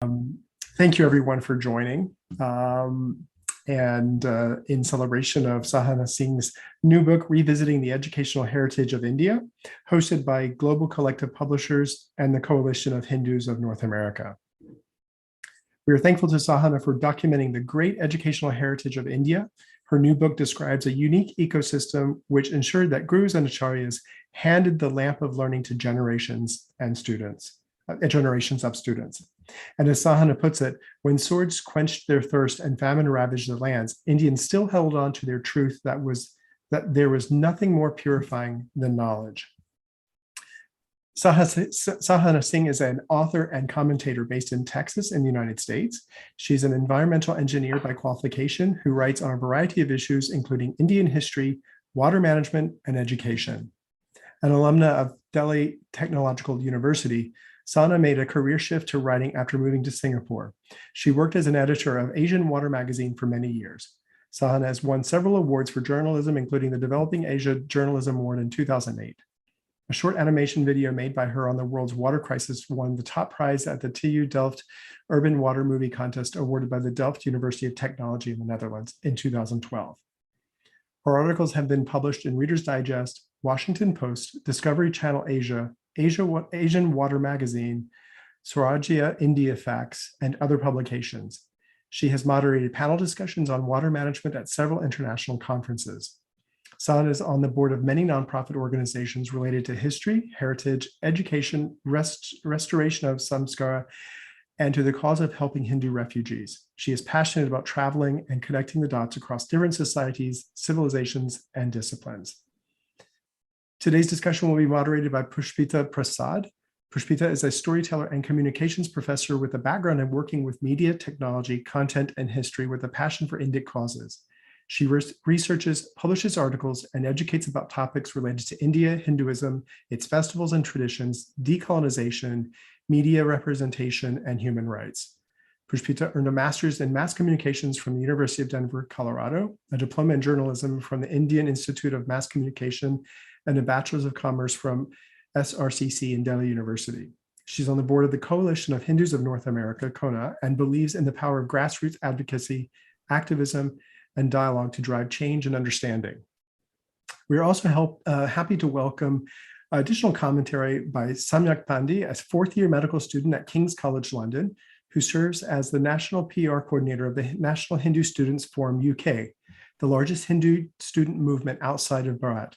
Thank you everyone for joining. In celebration of Sahana Singh's new book, Revisiting the Educational Heritage of India, hosted by Global Collective Publishers and the Coalition of Hindus of North America. We are thankful to Sahana for documenting the great educational heritage of India. Her new book describes a unique ecosystem which ensured that gurus and acharyas handed the lamp of learning to generations of students. And as Sahana puts it, when swords quenched their thirst and famine ravaged the lands, Indians still held on to their truth that there was nothing more purifying than knowledge. Sahana Singh is an author and commentator based in Texas in the United States. She's an environmental engineer by qualification who writes on a variety of issues, including Indian history, water management, and education. An alumna of Delhi Technological University, Sahana made a career shift to writing after moving to Singapore. She worked as an editor of Asian Water magazine for many years. Sahana has won several awards for journalism, including the Developing Asia Journalism Award in 2008. A short animation video made by her on the world's water crisis won the top prize at the TU Delft Urban Water Movie Contest awarded by the Delft University of Technology in the Netherlands in 2012. Her articles have been published in Reader's Digest, Washington Post, Discovery Channel Asia, Asian Water Magazine, Swarajya India Facts, and other publications. She has moderated panel discussions on water management at several international conferences. Sahana is on the board of many nonprofit organizations related to history, heritage, education, restoration of samskara, and to the cause of helping Hindu refugees. She is passionate about traveling and connecting the dots across different societies, civilizations, and disciplines. Today's discussion will be moderated by Pushpita Prasad. Pushpita is a storyteller and communications professor with a background in working with media, technology, content, and history with a passion for Indic causes. She researches, publishes articles, and educates about topics related to India, Hinduism, its festivals and traditions, decolonization, media representation, and human rights. Pushpita earned a master's in mass communications from the University of Denver, Colorado, a diploma in journalism from the Indian Institute of Mass Communication, and a bachelor's of commerce from SRCC in Delhi University. She's on the board of the Coalition of Hindus of North America, CONA, and believes in the power of grassroots advocacy, activism, and dialogue to drive change and understanding. We are also happy to welcome additional commentary by Samyak Pandey, a fourth-year medical student at King's College London, who serves as the National PR Coordinator of the National Hindu Students Forum UK, the largest Hindu student movement outside of Bharat.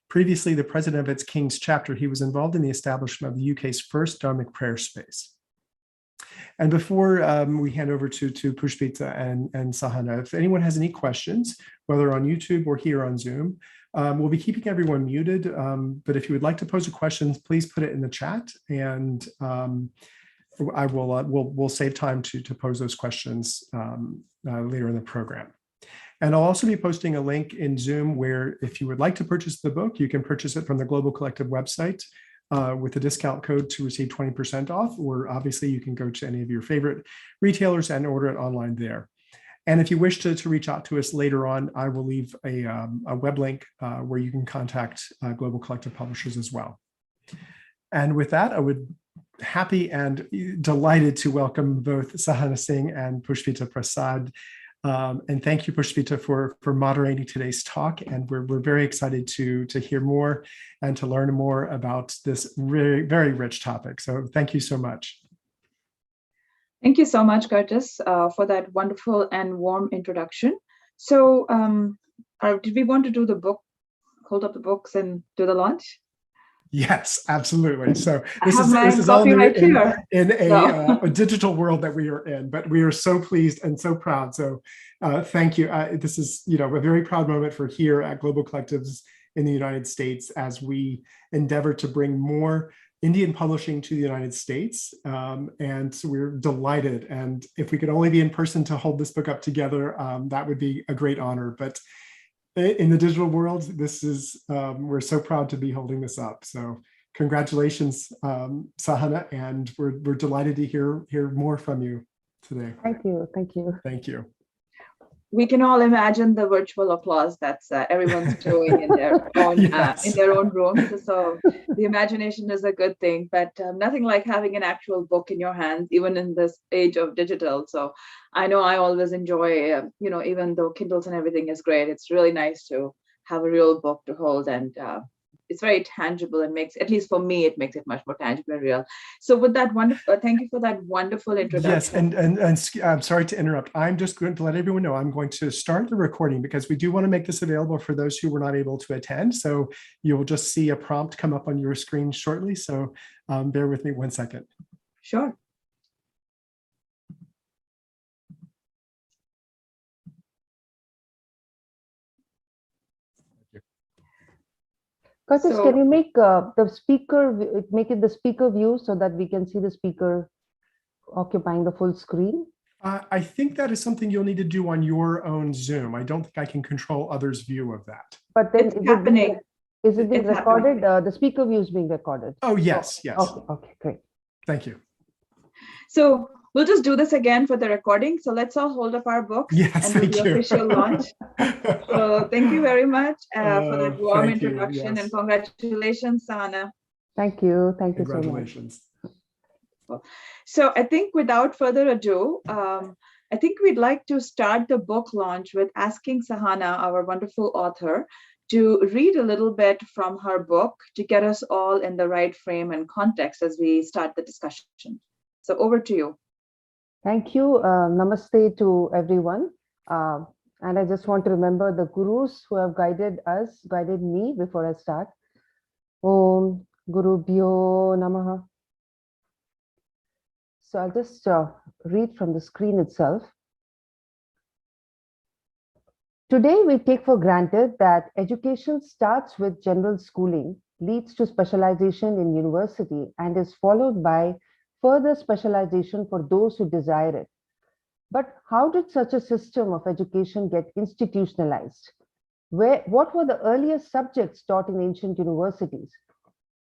Previously the president of its King's chapter, he was involved in the establishment of the UK's first Dharmic prayer space. And before we hand over to Pushpita and Sahana, if anyone has any questions, whether on YouTube or here on Zoom, we'll be keeping everyone muted, but if you would like to pose a question, please put it in the chat, and we'll save time to pose those questions later in the program. And I'll also be posting a link in Zoom where if you would like to purchase the book, you can purchase it from the Global Collective website with a discount code to receive 20% off, or obviously you can go to any of your favorite retailers and order it online there. And if you wish to reach out to us later on, I will leave a web link where you can contact Global Collective Publishers as well. And with that, I would happy and delighted to welcome both Sahana Singh and Pushpita Prasad. And thank you, Pushpita, for moderating today's talk. And we're very excited to hear more and to learn more about this very, very rich topic. So thank you so much. Thank you so much, Curtis, for that wonderful and warm introduction. So did we want to do the book, hold up the books and do the launch? Yes, absolutely. So this is all in a digital world that we are in, but we are so pleased and so proud. So thank you. This is a very proud moment for here at Global Collectives in the United States as we endeavor to bring more Indian publishing to the United States. And so we're delighted. And if we could only be in person to hold this book up together, that would be a great honor. But in the digital world, this is, we're so proud to be holding this up. So congratulations, Sahana, and we're delighted to hear more from you today. Thank you. Thank you. Thank you. we can all imagine the virtual applause that's everyone's doing in their own Yes. rooms. So the imagination is a good thing, but nothing like having an actual book in your hands, even in this age of digital. So I know I always enjoy, even though Kindles and everything is great, it's really nice to have a real book to hold, and it's very tangible and makes, at least for me, it makes it much more tangible and real. So with that wonderful, thank you for that wonderful introduction. Yes, and I'm sorry to interrupt. I'm just going to let everyone know I'm going to start the recording because we do want to make this available for those who were not able to attend. So you'll just see a prompt come up on your screen shortly. So bear with me 1 second. Sure. Curtis, can you make make it the speaker view so that we can see the speaker occupying the full screen? I think that is something you'll need to do on your own Zoom. I don't think I can control others' view of that. But then It's happening. Is it being It's recorded? The speaker view is being recorded. Oh, yes, yes. Okay, great. Thank you. So we'll just do this again for the recording. So let's all hold up our books Yes, and do thank the you. official launch. So thank you very much for that warm thank you, introduction, yes. and congratulations, Sahana. Thank you. Thank you so much. Congratulations. So I think without further ado, I think we'd like to start the book launch with asking Sahana, our wonderful author, to read a little bit from her book to get us all in the right frame and context as we start the discussion. So over to you. Thank you. Namaste to everyone. And I just want to remember the gurus who have guided me before I start. Om Guru Bhyo Namaha. So I'll just read from the screen itself. Today, we take for granted that education starts with general schooling, leads to specialization in university, and is followed by further specialization for those who desire it. But how did such a system of education get institutionalized? What were the earliest subjects taught in ancient universities?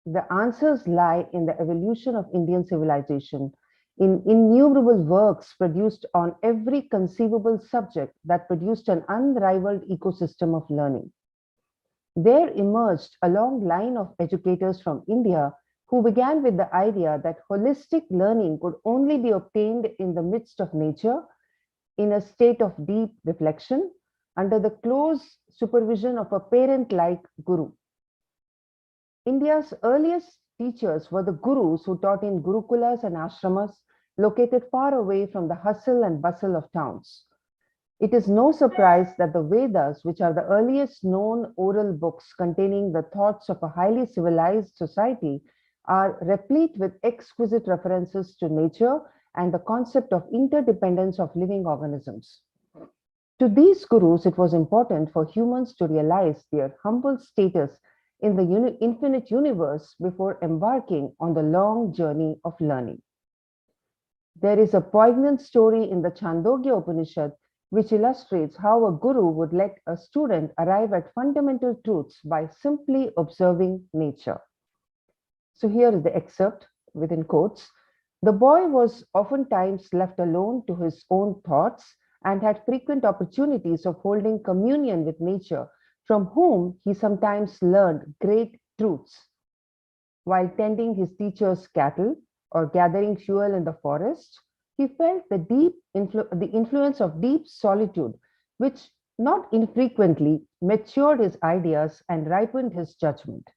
The answers lie in the evolution of Indian civilization, in innumerable works produced on every conceivable subject that produced an unrivaled ecosystem of learning. There emerged a long line of educators from India who began with the idea that holistic learning could only be obtained in the midst of nature, in a state of deep reflection, under the close supervision of a parent-like guru. India's earliest teachers were the gurus who taught in gurukulas and ashramas located far away from the hustle and bustle of towns. It is no surprise that the Vedas, which are the earliest known oral books containing the thoughts of a highly civilized society, are replete with exquisite references to nature and the concept of interdependence of living organisms. To these gurus, it was important for humans to realize their humble status in the infinite universe before embarking on the long journey of learning. There is a poignant story in the Chandogya Upanishad which illustrates how a guru would let a student arrive at fundamental truths by simply observing nature. So here is the excerpt within quotes. The boy was oftentimes left alone to his own thoughts and had frequent opportunities of holding communion with nature, from whom he sometimes learned great truths. While tending his teacher's cattle or gathering fuel in the forest, he felt the influence of deep solitude, which not infrequently matured his ideas and ripened his judgment.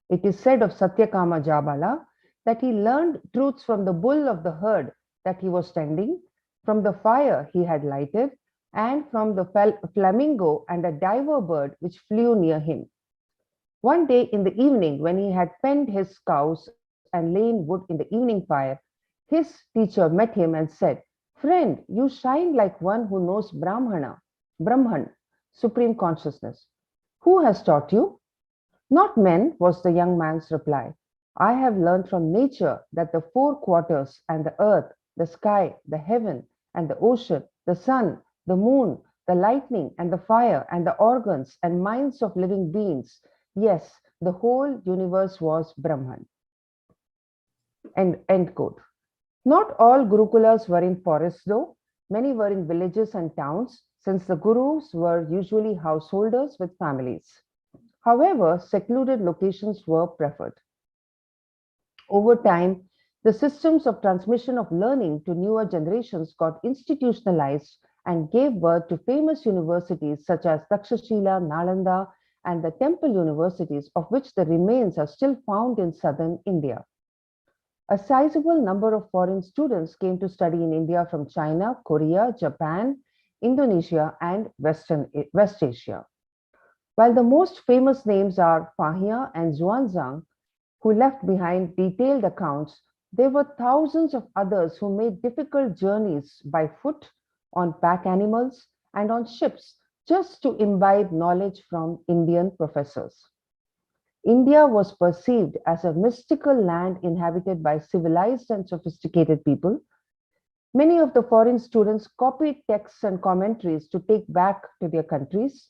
It is said of Satyakama Jabala that he learned truths from the bull of the herd that he was tending, from the fire he had lighted, and from the flamingo and a diver bird which flew near him. One day in the evening, when he had penned his cows and lain wood in the evening fire, his teacher met him and said, "Friend, you shine like one who knows Brahman, supreme consciousness. Who has taught you?" "Not men," was the young man's reply. "I have learned from nature that the four quarters and the earth, the sky, the heaven and the ocean, the sun, the moon, the lightning and the fire and the organs and minds of living beings, yes, the whole universe was Brahman." End quote. Not all gurukulas were in forests though. Many were in villages and towns, since the gurus were usually householders with families. However, secluded locations were preferred. Over time, the systems of transmission of learning to newer generations got institutionalized and gave birth to famous universities such as Takshashila, Nalanda, and the temple universities, of which the remains are still found in southern India. A sizable number of foreign students came to study in India from China, Korea, Japan, Indonesia, and West Asia. While the most famous names are Fahia and Xuanzang, who left behind detailed accounts, there were thousands of others who made difficult journeys by foot, on pack animals, and on ships just to imbibe knowledge from Indian professors. India was perceived as a mystical land inhabited by civilized and sophisticated people. Many of the foreign students copied texts and commentaries to take back to their countries.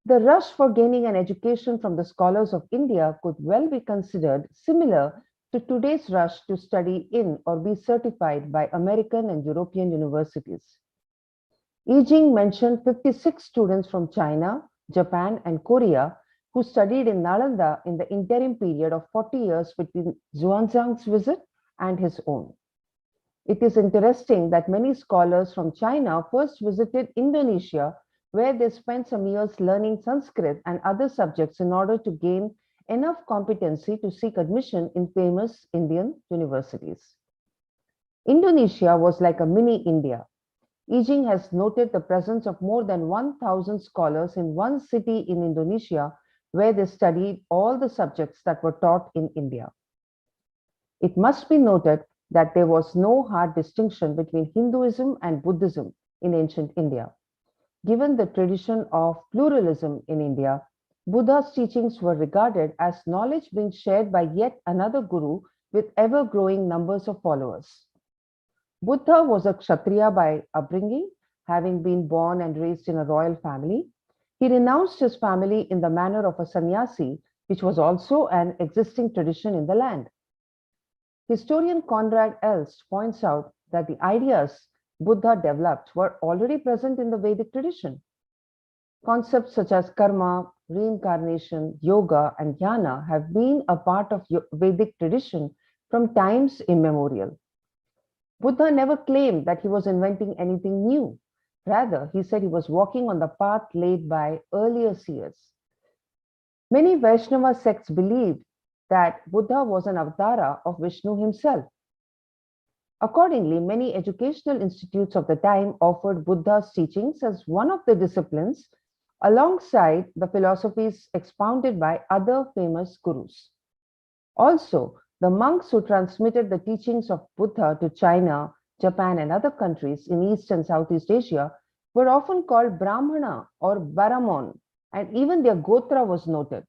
The rush for gaining an education from the scholars of India could well be considered similar to today's rush to study in or be certified by American and European universities. Yijing mentioned 56 students from China, Japan, and Korea who studied in Nalanda in the interim period of 40 years between Xuanzang's visit and his own. It is interesting that many scholars from China first visited Indonesia, where they spent some years learning Sanskrit and other subjects in order to gain enough competency to seek admission in famous Indian universities. Indonesia was like a mini India. Yijing has noted the presence of more than 1,000 scholars in one city in Indonesia, where they studied all the subjects that were taught in India. It must be noted that there was no hard distinction between Hinduism and Buddhism in ancient India. Given the tradition of pluralism in India, Buddha's teachings were regarded as knowledge being shared by yet another guru with ever-growing numbers of followers. Buddha was a Kshatriya by upbringing, having been born and raised in a royal family. He renounced his family in the manner of a sannyasi, which was also an existing tradition in the land. Historian Conrad Elst points out that the ideas Buddha developed were already present in the Vedic tradition. Concepts such as karma, reincarnation, yoga, and jnana have been a part of Vedic tradition from times immemorial. Buddha never claimed that he was inventing anything new. Rather, he said he was walking on the path laid by earlier seers. Many Vaishnava sects believed that Buddha was an avatara of Vishnu himself. Accordingly, many educational institutes of the time offered Buddha's teachings as one of the disciplines alongside the philosophies expounded by other famous gurus. Also, the monks who transmitted the teachings of Buddha to China, Japan, and other countries in East and Southeast Asia were often called Brahmana or Baramon, and even their gotra was noted.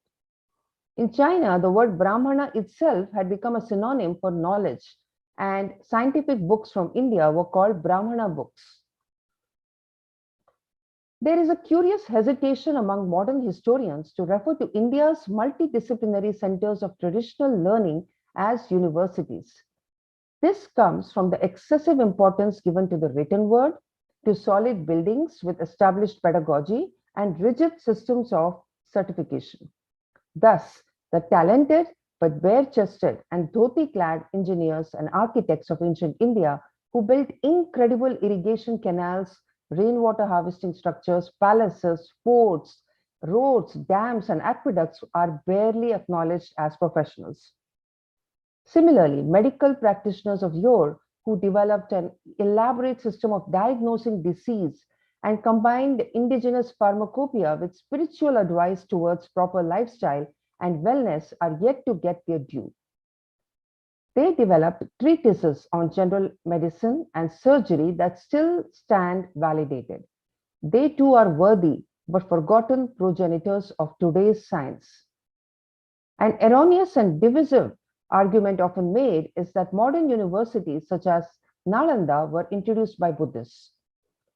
In China, the word Brahmana itself had become a synonym for knowledge, and scientific books from India were called Brahmana books. There is a curious hesitation among modern historians to refer to India's multidisciplinary centers of traditional learning as universities. This comes from the excessive importance given to the written word, to solid buildings with established pedagogy, and rigid systems of certification. Thus, the talented but bare-chested and dhoti-clad engineers and architects of ancient India who built incredible irrigation canals, rainwater harvesting structures, palaces, forts, roads, dams, and aqueducts are barely acknowledged as professionals. Similarly, medical practitioners of yore who developed an elaborate system of diagnosing disease and combined indigenous pharmacopoeia with spiritual advice towards proper lifestyle and wellness are yet to get their due. They developed treatises on general medicine and surgery that still stand validated. They too are worthy but forgotten progenitors of today's science. An erroneous and divisive argument often made is that modern universities such as Nalanda were introduced by Buddhists.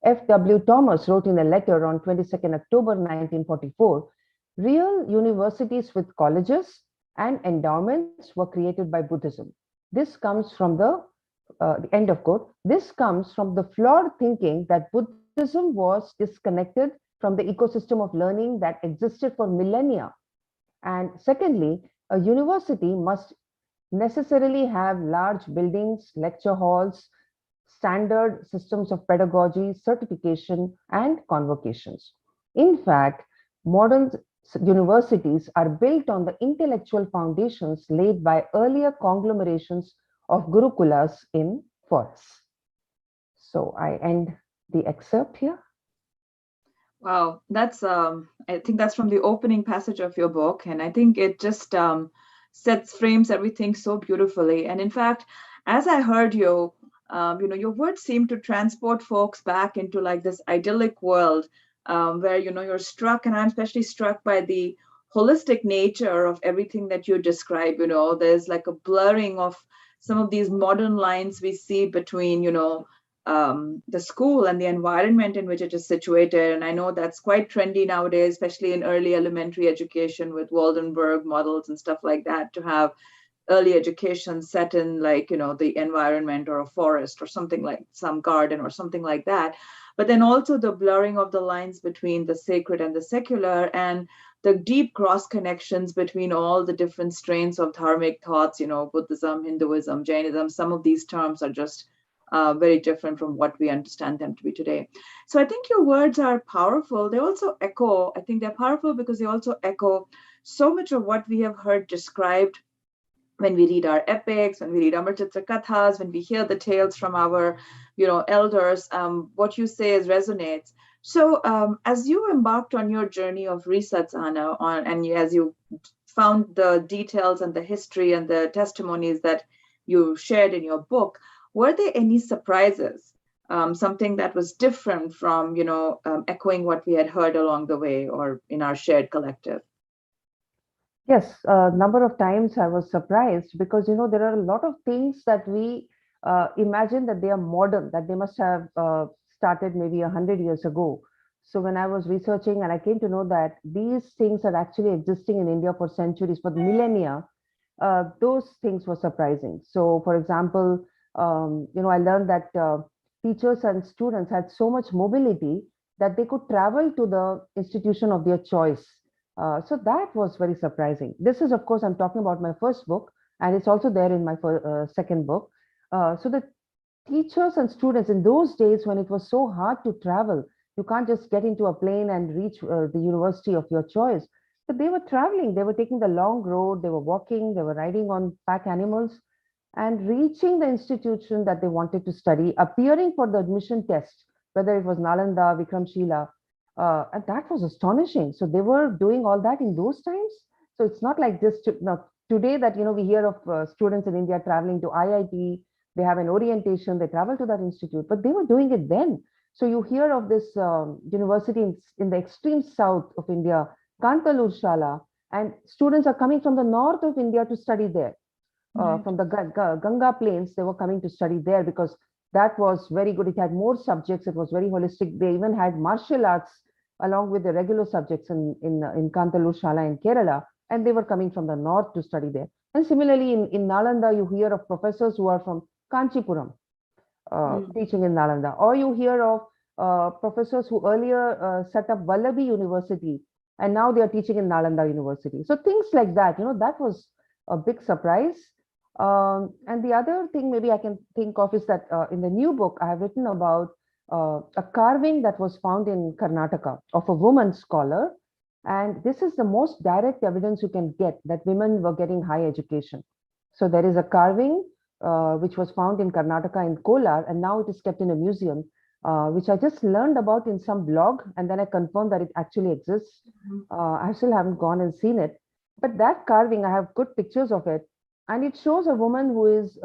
F.W. Thomas wrote in a letter on 22nd October 1944, real universities with colleges and endowments were created by Buddhism. This comes from the end of quote. This comes from the flawed thinking that Buddha Buddhism was disconnected from the ecosystem of learning that existed for millennia. And secondly, a university must necessarily have large buildings, lecture halls, standard systems of pedagogy, certification, and convocations. In fact, modern universities are built on the intellectual foundations laid by earlier conglomerations of gurukulas in forests. So I end the excerpt here. Wow, that's I think that's from the opening passage of your book, and I think it just frames everything so beautifully. And in fact, as I heard you, your words seem to transport folks back into like this idyllic world where you're struck, and I'm especially struck by the holistic nature of everything that you describe. There's like a blurring of some of these modern lines we see between the school and the environment in which it is situated. And I know that's quite trendy nowadays, especially in early elementary education with Waldenberg models and stuff like that, to have early education set in like, the environment or a forest or something, like some garden or something like that. But then also the blurring of the lines between the sacred and the secular, and the deep cross connections between all the different strains of dharmic thoughts, Buddhism, Hinduism, Jainism. Some of these terms are just very different from what we understand them to be today. So I think your words are powerful. They also echo, I think they're powerful because they also echo so much of what we have heard described when we read our epics, when we read Amar Chitra Kathas, when we hear the tales from our, elders. What you say resonates. So as you embarked on your journey of research, Sahana, as you found the details and the history and the testimonies that you shared in your book, were there any surprises? Something that was different from, echoing what we had heard along the way or in our shared collective? Yes, a number of times I was surprised because, there are a lot of things that we imagine that they are modern, that they must have started maybe 100 years ago. So when I was researching and I came to know that these things are actually existing in India for centuries, for millennia, those things were surprising. So, for example, I learned that teachers and students had so much mobility that they could travel to the institution of their choice. So that was very surprising. This is, of course, I'm talking about my first book, and it's also there in my second book. So the teachers and students in those days, when it was so hard to travel, you can't just get into a plane and reach the university of your choice. But they were traveling, they were taking the long road, they were walking, they were riding on pack animals and reaching the institution that they wanted to study, appearing for the admission test, whether it was Nalanda, Vikramshila, and that was astonishing. So they were doing all that in those times. So it's not like just today that we hear of students in India traveling to IIT, they have an orientation, they travel to that institute, but they were doing it then. So you hear of this university in the extreme south of India, Kantalur Shala, and students are coming from the north of India to study there. From the Ganga plains, they were coming to study there because that was very good. It had more subjects. It was very holistic. They even had martial arts along with the regular subjects in Kantalur Shala in Kerala, and they were coming from the north to study there. And similarly, in Nalanda, you hear of professors who are from Kanchipuram teaching in Nalanda, or you hear of professors who earlier set up Vallabhi University, and now they are teaching in Nalanda University. So things like that, that was a big surprise. And the other thing maybe I can think of is that in the new book, I have written about a carving that was found in Karnataka of a woman scholar. And this is the most direct evidence you can get that women were getting high education. So there is a carving which was found in Karnataka in Kolar, and now it is kept in a museum, which I just learned about in some blog, and then I confirmed that it actually exists. I still haven't gone and seen it. But that carving, I have good pictures of it. And it shows a woman who is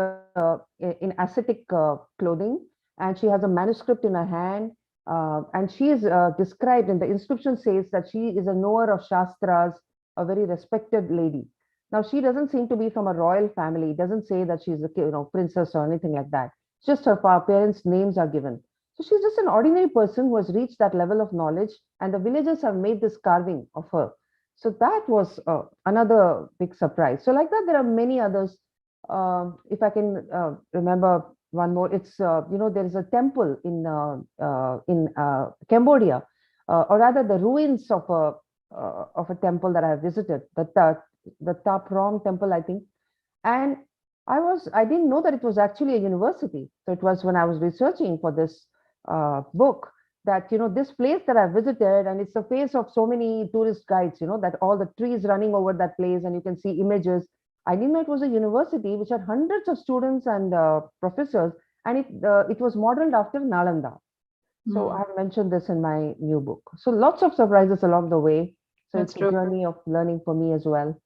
in ascetic clothing, and she has a manuscript in her hand. And she is described, and the inscription says that she is a knower of Shastras, a very respected lady. Now, she doesn't seem to be from a royal family. It doesn't say that she's a princess or anything like that. It's just her parents' names are given. So she's just an ordinary person who has reached that level of knowledge, and the villagers have made this carving of her. So that was another big surprise. So like that, there are many others. If I can remember one more. It's there is a temple in Cambodia, or rather the ruins of a temple that I have visited, the Ta Prohm temple, I think. And I didn't know that it was actually a university. So it was when I was researching for this book that, this place that I visited, and it's the face of so many tourist guides, that all the trees running over that place, and you can see images. I didn't know it was a university which had hundreds of students and professors, and it was modeled after Nalanda. So I have mentioned this in my new book. So lots of surprises along the way. So That's it's a true. journey of learning for me as well.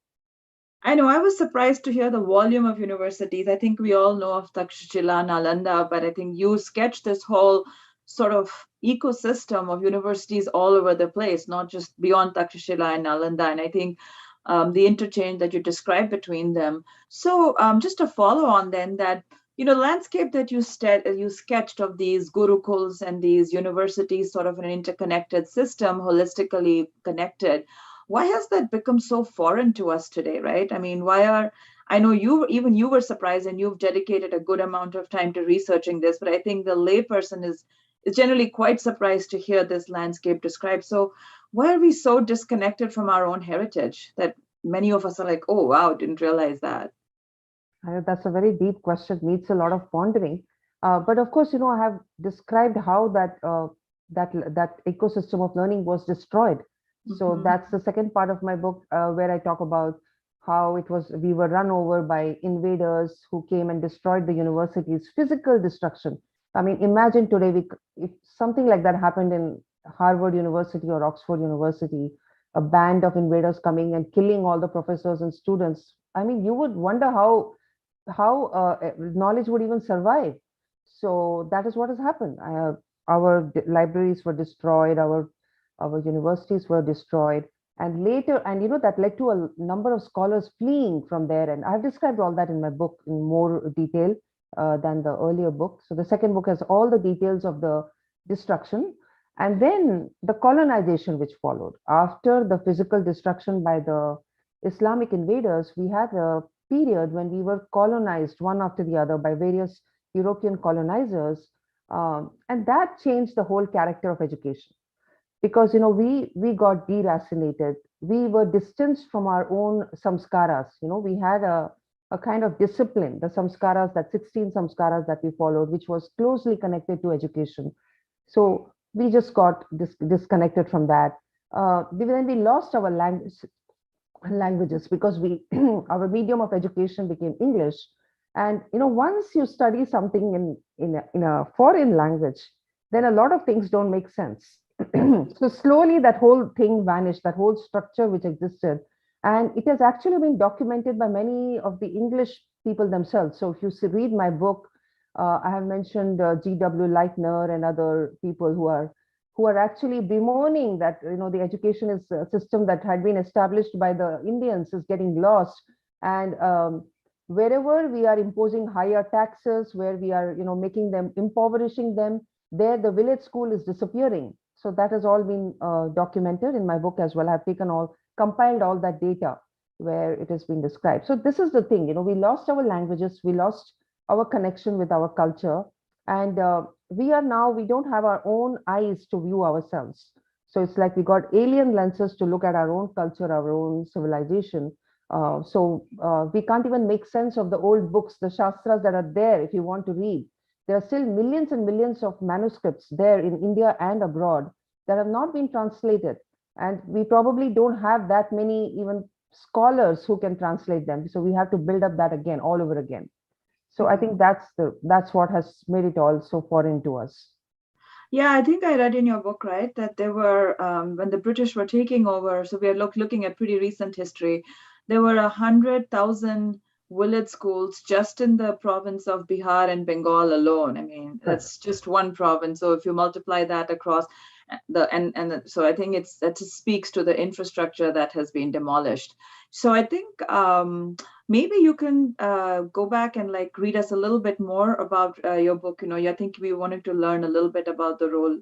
I know I was surprised to hear the volume of universities. I think we all know of Takshashila, Nalanda, but I think you sketched this whole sort of ecosystem of universities all over the place, not just beyond Takshashila and Nalanda. And I think the interchange that you described between them. So just to follow on then that, landscape that you sketched of these gurukuls and these universities sort of an interconnected system, holistically connected. Why has that become so foreign to us today, right? I mean, I know you were surprised and you've dedicated a good amount of time to researching this, but I think the layperson is generally quite surprised to hear this landscape described. So why are we so disconnected from our own heritage that many of us are like, oh, wow, didn't realize that? That's a very deep question, needs a lot of pondering. But of course, I have described how that ecosystem of learning was destroyed. So that's the second part of my book, where I talk about how we were run over by invaders who came and destroyed the universities, physical destruction. I mean, imagine today, if something like that happened in Harvard University or Oxford University, a band of invaders coming and killing all the professors and students. I mean, you would wonder how knowledge would even survive. So that is what has happened. Our libraries were destroyed, our universities were destroyed, and later, and that led to a number of scholars fleeing from there. And I've described all that in my book in more detail than the earlier book. So the second book has all the details of the destruction, and then the colonization which followed after the physical destruction by the Islamic invaders. We had a period when we were colonized one after the other by various European colonizers, and that changed the whole character of education, because we got deracinated, we were distanced from our own samskaras. We had a kind of discipline, the samskaras, that 16 samskaras that we followed, which was closely connected to education. So we just got disconnected from that. Then we lost our languages, because our medium of education became English. And once you study something in a foreign language, then a lot of things don't make sense. So slowly that whole thing vanished, that whole structure which existed. And it has actually been documented by many of the English people themselves. So if you read my book, I have mentioned G.W. Leitner and other people who are actually bemoaning that the education is a system that had been established by the Indians is getting lost. And wherever we are imposing higher taxes, where we are impoverishing them, there the village school is disappearing. So that has all been documented in my book as well. I've compiled all that data where it has been described. So this is the thing, we lost our languages, we lost our connection with our culture, and we don't have our own eyes to view ourselves. So it's like we got alien lenses to look at our own culture, our own civilization. So we can't even make sense of the old books, the shastras that are there if you want to read. There are still millions and millions of manuscripts there in India and abroad that have not been translated. And we probably don't have that many even scholars who can translate them. So we have to build up that again, all over again. So I think that's what has made it all so foreign to us. Yeah, I think I read in your book, right, that there were, when the British were taking over, so we are looking at pretty recent history, there were 100,000 village schools just in the province of Bihar and Bengal alone. I mean, that's just one province. So if you multiply that across so I think that just speaks to the infrastructure that has been demolished. So I think maybe you can go back and read us a little bit more about your book. I think we wanted to learn a little bit about the role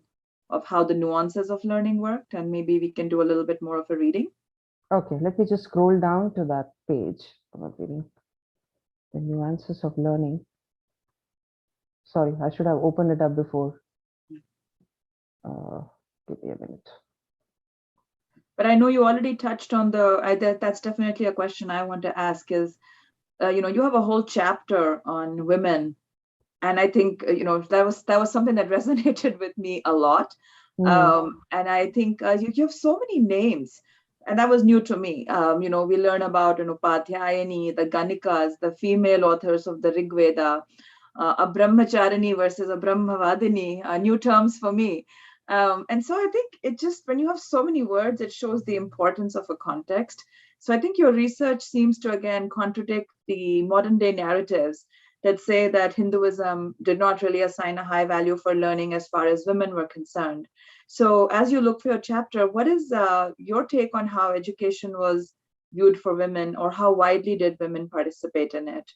of how the nuances of learning worked, and maybe we can do a little bit more of a reading. Okay, let me just scroll down to that page about reading the nuances of learning. Sorry, I should have opened it up before. Give me a minute. But I know you already touched on that's definitely a question I want to ask is, you have a whole chapter on women. And I think, that was something that resonated with me a lot. And I think you have so many names. And that was new to me. We learn about Upathyayani, the Ganikas, the female authors of the Rig Veda, a Brahmacharini versus a Brahmavadini, new terms for me. And so I think it just, when you have so many words, it shows the importance of a context. So I think your research seems to, again, contradict the modern day narratives that say that Hinduism did not really assign a high value for learning as far as women were concerned. So as you look for your chapter, what is your take on how education was viewed for women, or how widely did women participate in it?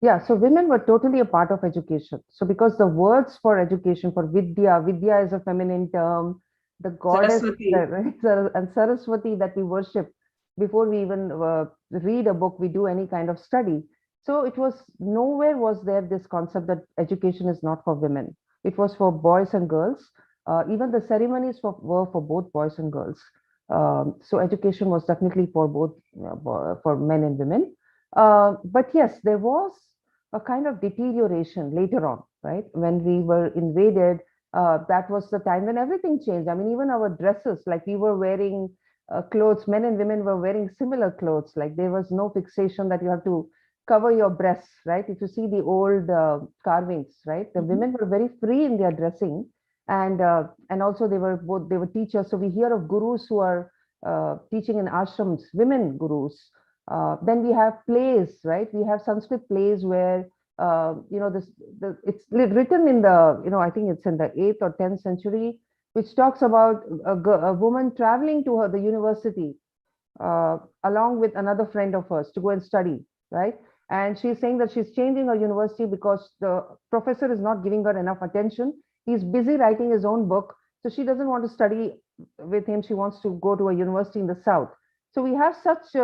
Yeah, so women were totally a part of education. So because the words for education, for Vidya is a feminine term, the goddess Saraswati. and Saraswati that we worship before we even read a book, we do any kind of study. So it was, nowhere was there this concept that education is not for women. It was for boys and girls. Even the ceremonies were for both boys and girls. So education was definitely for both, for men and women. But yes, there was a kind of deterioration later on, right? When we were invaded, that was the time when everything changed. I mean, even our dresses, like we were wearing clothes, men and women were wearing similar clothes. Like there was no fixation that you have to cover your breasts, right? If you see the old carvings, right? The women were very free in their dressing, and also they were teachers. So we hear of gurus who are teaching in ashrams, women gurus. Then we have plays, right? We have Sanskrit plays where it's written in the, I think it's in the 8th or 10th century, which talks about a woman traveling to the university along with another friend of hers to go and study, right? And she's saying that she's changing her university because the professor is not giving her enough attention. He's busy writing his own book, so she doesn't want to study with him. She wants to go to a university in the south. So we have such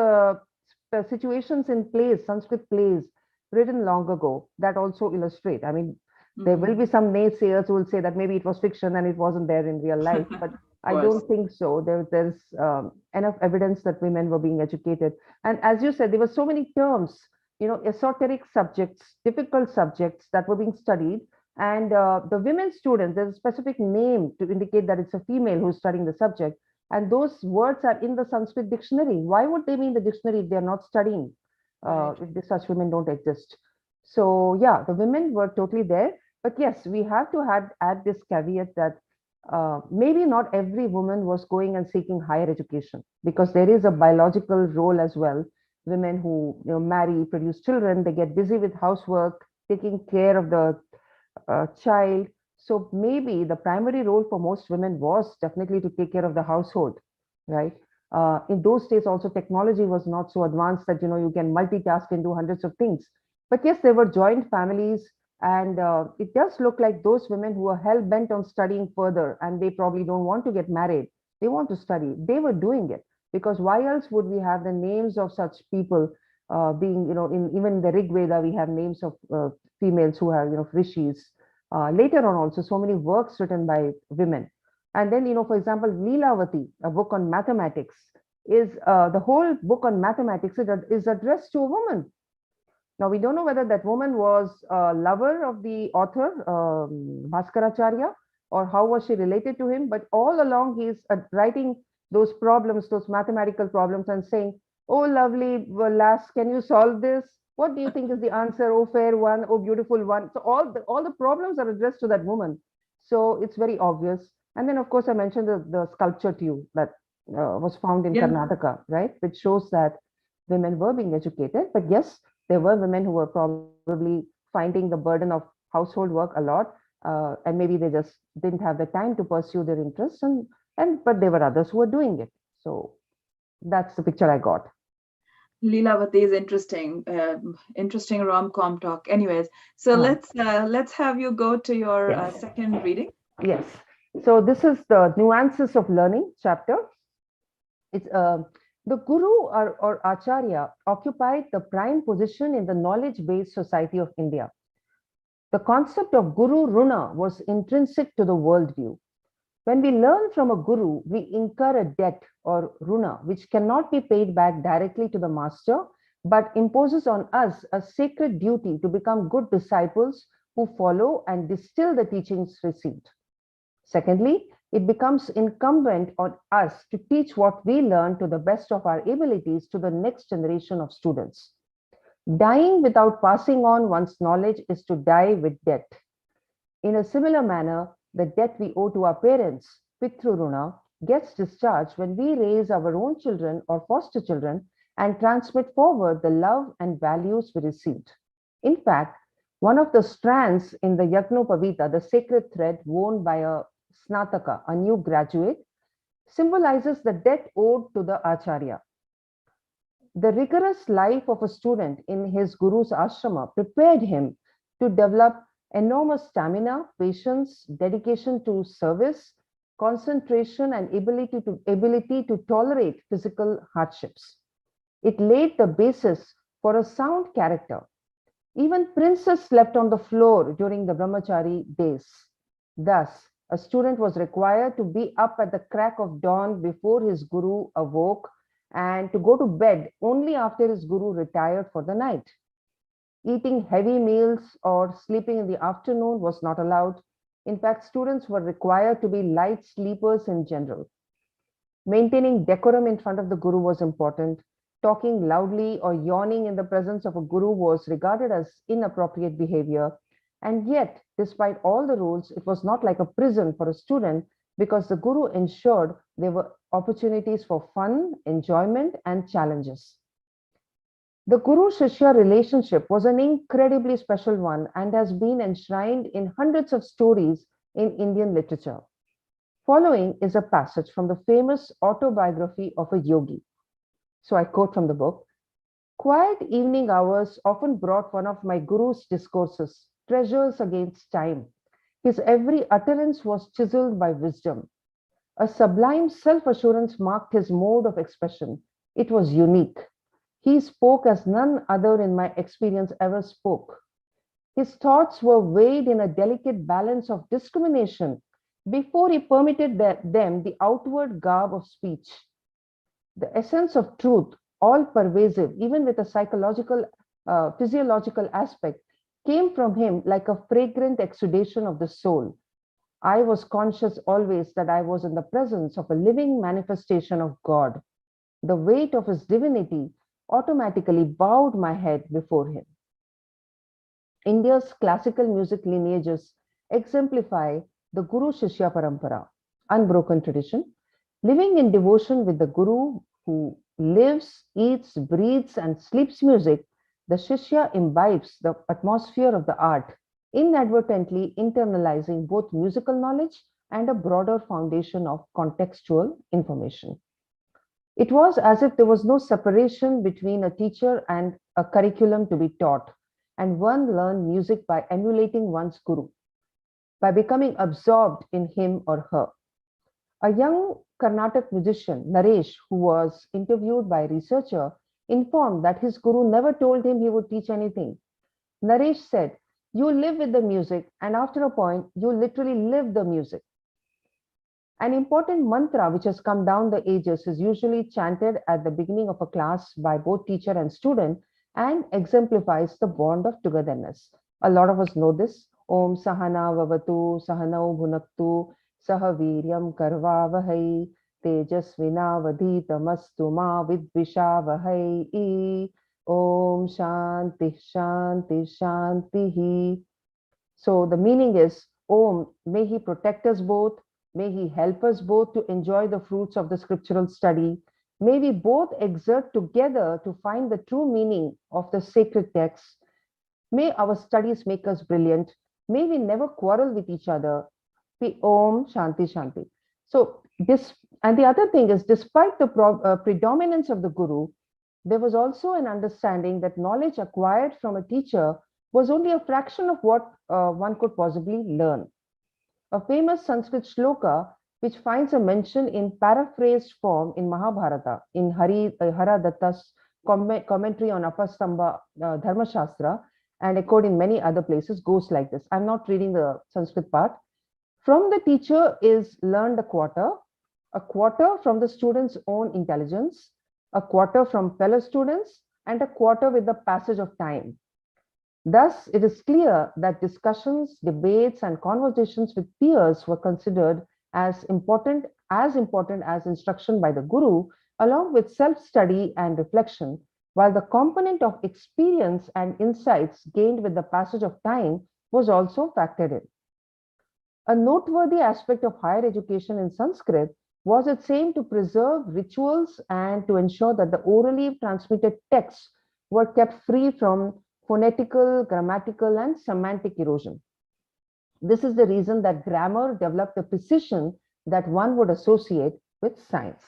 situations in plays, Sanskrit plays written long ago that also illustrate. I mean, there will be some naysayers who will say that maybe it was fiction and it wasn't there in real life, but I don't think so. There's enough evidence that women were being educated. And as you said, there were so many terms, esoteric subjects, difficult subjects that were being studied. And the women students, there's a specific name to indicate that it's a female who's studying the subject. And those words are in the Sanskrit dictionary. Why would they be in the dictionary if they're not studying, if such women don't exist? So yeah, the women were totally there. But yes, we have to add this caveat that maybe not every woman was going and seeking higher education, because there is a biological role as well. Women who marry, produce children, they get busy with housework, taking care of the child. So maybe the primary role for most women was definitely to take care of the household, right? In those days also technology was not so advanced that you can multitask and do hundreds of things. But yes, there were joint families, and it does look like those women who are hell-bent on studying further, and they probably don't want to get married, they want to study, they were doing it. Because why else would we have the names of such people being, even in the Rig Veda, we have names of females who have, rishis. Later on also, so many works written by women. And then, for example, Leelavati, a book on mathematics, is the whole book on mathematics is addressed to a woman. Now, we don't know whether that woman was a lover of the author, Bhaskaracharya, or how was she related to him. But all along, he's writing those problems, those mathematical problems, and saying, oh, lovely lass, can you solve this? What do you think is the answer? Oh, fair one, oh, beautiful one. So all the problems are addressed to that woman. So it's very obvious. And then, of course, I mentioned the sculpture to you that was found in Karnataka, right? Which shows that women were being educated. But yes, there were women who were probably finding the burden of household work a lot. And maybe they just didn't have the time to pursue their interests. But there were others who were doing it. So that's the picture I got. Leelavati is interesting, interesting rom-com talk. Anyways, so let's have you go to your second reading. Yes. So this is the Nuances of Learning chapter. It's the Guru or Acharya occupied the prime position in the knowledge-based society of India. The concept of Guru Runa was intrinsic to the worldview. When we learn from a guru, we incur a debt or runa, which cannot be paid back directly to the master, but imposes on us a sacred duty to become good disciples who follow and distill the teachings received. Secondly, it becomes incumbent on us to teach what we learn to the best of our abilities to the next generation of students. Dying without passing on one's knowledge is to die with debt. In a similar manner, the debt we owe to our parents, Pitru Runa, gets discharged when we raise our own children or foster children and transmit forward the love and values we received. In fact, one of the strands in the Yagnopavita, the sacred thread worn by a Snataka, a new graduate, symbolizes the debt owed to the Acharya. The rigorous life of a student in his guru's ashrama prepared him to develop enormous stamina, patience, dedication to service, concentration, and ability to tolerate physical hardships. It laid the basis for a sound character. Even princes slept on the floor during the brahmachari days. Thus, a student was required to be up at the crack of dawn before his guru awoke and to go to bed only after his guru retired for the night. Eating heavy meals or sleeping in the afternoon was not allowed. In fact, students were required to be light sleepers in general. Maintaining decorum in front of the guru was important. Talking loudly or yawning in the presence of a guru was regarded as inappropriate behavior. And yet, despite all the rules, it was not like a prison for a student because the guru ensured there were opportunities for fun, enjoyment, and challenges. The Guru-Shishya relationship was an incredibly special one and has been enshrined in hundreds of stories in Indian literature. Following is a passage from the famous autobiography of a yogi. So I quote from the book, "Quiet evening hours often brought one of my guru's discourses, treasures against time. His every utterance was chiseled by wisdom. A sublime self-assurance marked his mode of expression. It was unique. He spoke as none other in my experience ever spoke. His thoughts were weighed in a delicate balance of discrimination before he permitted them the outward garb of speech. The essence of truth, all pervasive, even with a psychological, physiological aspect, came from him like a fragrant exudation of the soul. I was conscious always that I was in the presence of a living manifestation of God. The weight of his divinity automatically bowed my head before him." India's classical music lineages exemplify the Guru-Shishya Parampara, unbroken tradition. Living in devotion with the Guru who lives, eats, breathes, and sleeps music, the Shishya imbibes the atmosphere of the art, inadvertently internalizing both musical knowledge and a broader foundation of contextual information. It was as if there was no separation between a teacher and a curriculum to be taught, and one learned music by emulating one's guru, by becoming absorbed in him or her. A young Carnatic musician, Naresh, who was interviewed by a researcher, informed that his guru never told him he would teach anything. Naresh said, "You live with the music, and after a point, you literally live the music." An important mantra which has come down the ages is usually chanted at the beginning of a class by both teacher and student and exemplifies the bond of togetherness. A lot of us know this. Om Sahana Vavatu Sahanau Bhunaktu Sahaviryam Karvavahai Tejasvina Vadhitamastu Ma Vidvishavahai Om Shanti Shanti Shanti. So the meaning is, Om, may he protect us both. May he help us both to enjoy the fruits of the scriptural study. May we both exert together to find the true meaning of the sacred texts. May our studies make us brilliant. May we never quarrel with each other. Om Shanti Shanti. So this, and the other thing is, despite the predominance of the Guru, there was also an understanding that knowledge acquired from a teacher was only a fraction of what one could possibly learn. A famous Sanskrit shloka, which finds a mention in paraphrased form in Mahabharata, in Haradatta's commentary on Apastamba Dharma Shastra, and echoed in many other places, goes like this. I'm not reading the Sanskrit part. From the teacher is learned a quarter from the student's own intelligence, a quarter from fellow students, and a quarter with the passage of time. Thus, it is clear that discussions, debates, and conversations with peers were considered as important as instruction by the guru, along with self-study and reflection, while the component of experience and insights gained with the passage of time was also factored in. A noteworthy aspect of higher education in Sanskrit was its aim to preserve rituals and to ensure that the orally transmitted texts were kept free from phonetical, grammatical, and semantic erosion. This is the reason that grammar developed a precision that one would associate with science.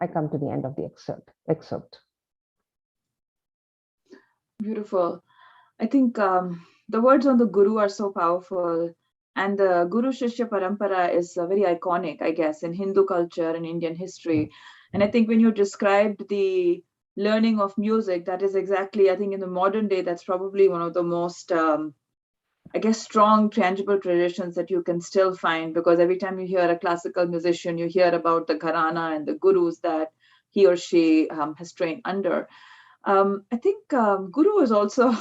I come to the end of the excerpt. Beautiful. I think the words on the guru are so powerful. And the Guru Shishya Parampara is very iconic, I guess, in Hindu culture and Indian history. And I think when you described the learning of music, that is exactly, I think in the modern day, that's probably one of the most, I guess, strong, tangible traditions that you can still find, because every time you hear a classical musician, you hear about the gharana and the gurus that he or she has trained under. I think guru is also,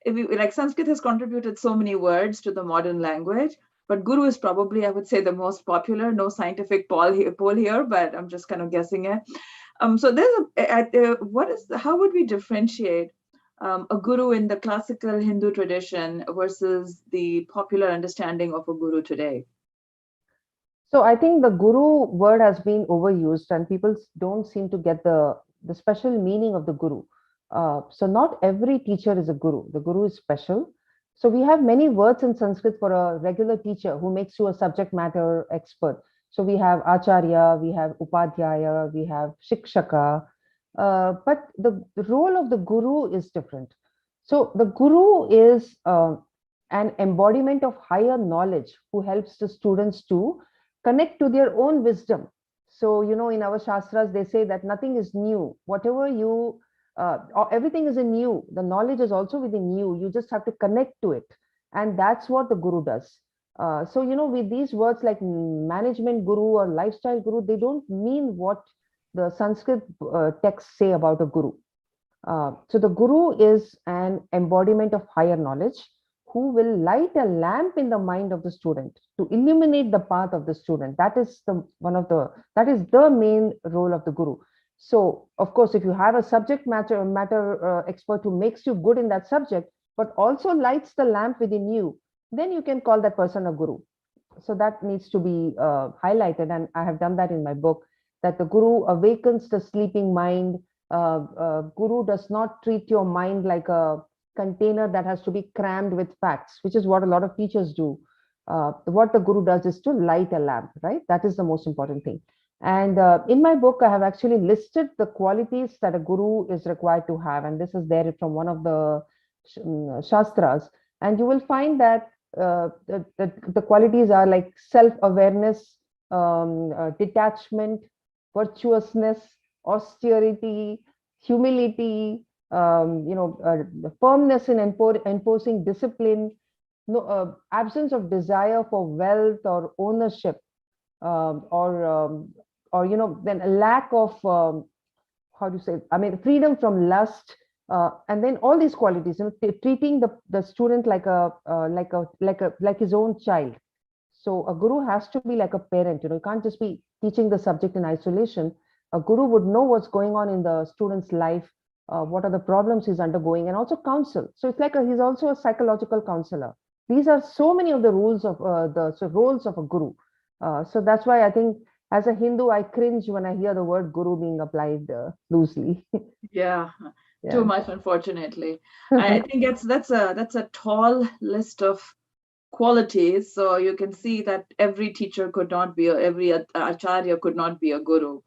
like Sanskrit has contributed so many words to the modern language, but guru is probably, I would say, the most popular. No scientific poll here, but I'm just kind of guessing it. So there's how would we differentiate a guru in the classical Hindu tradition versus the popular understanding of a guru today? So I think the guru word has been overused, and people don't seem to get the special meaning of the guru. So not every teacher is a guru. The guru is special. So we have many words in Sanskrit for a regular teacher who makes you a subject matter expert. So we have acharya, we have upadhyaya, we have shikshaka. But the role of the guru is different. So the guru is an embodiment of higher knowledge who helps the students to connect to their own wisdom. So, you know, in our Shastras, they say that nothing is new. Whatever you everything is in you. The knowledge is also within you. You just have to connect to it. And that's what the guru does. So, you know, with these words like management guru or lifestyle guru, they don't mean what the Sanskrit texts say about a guru. So the guru is an embodiment of higher knowledge who will light a lamp in the mind of the student to illuminate the path of the student. That is the main role of the guru. So, of course, if you have a subject matter expert who makes you good in that subject, but also lights the lamp within you, then you can call that person a guru. So that needs to be highlighted. And I have done that in my book, that the guru awakens the sleeping mind. Guru does not treat your mind like a container that has to be crammed with facts, which is what a lot of teachers do. What the guru does is to light a lamp, right? That is the most important thing. And in my book, I have actually listed the qualities that a guru is required to have. And this is there from one of the Shastras. And you will find that the qualities are like self-awareness, detachment, virtuousness, austerity, humility, firmness in enforcing discipline, absence of desire for wealth or ownership, then a lack of freedom from lust, and then all these qualities, treating the student like his own child. So a guru has to be like a parent. You can't just be teaching the subject in isolation. A guru would know what's going on in the student's life, what are the problems he's undergoing, and also counsel. So it's like he's also a psychological counselor. These are so many of the rules of roles of a guru. So that's why I think, as a Hindu, I cringe when I hear the word guru being applied loosely. Yeah, too much, unfortunately. I think that's a tall list of qualities. So you can see that every teacher could not be, every acharya could not be a guru.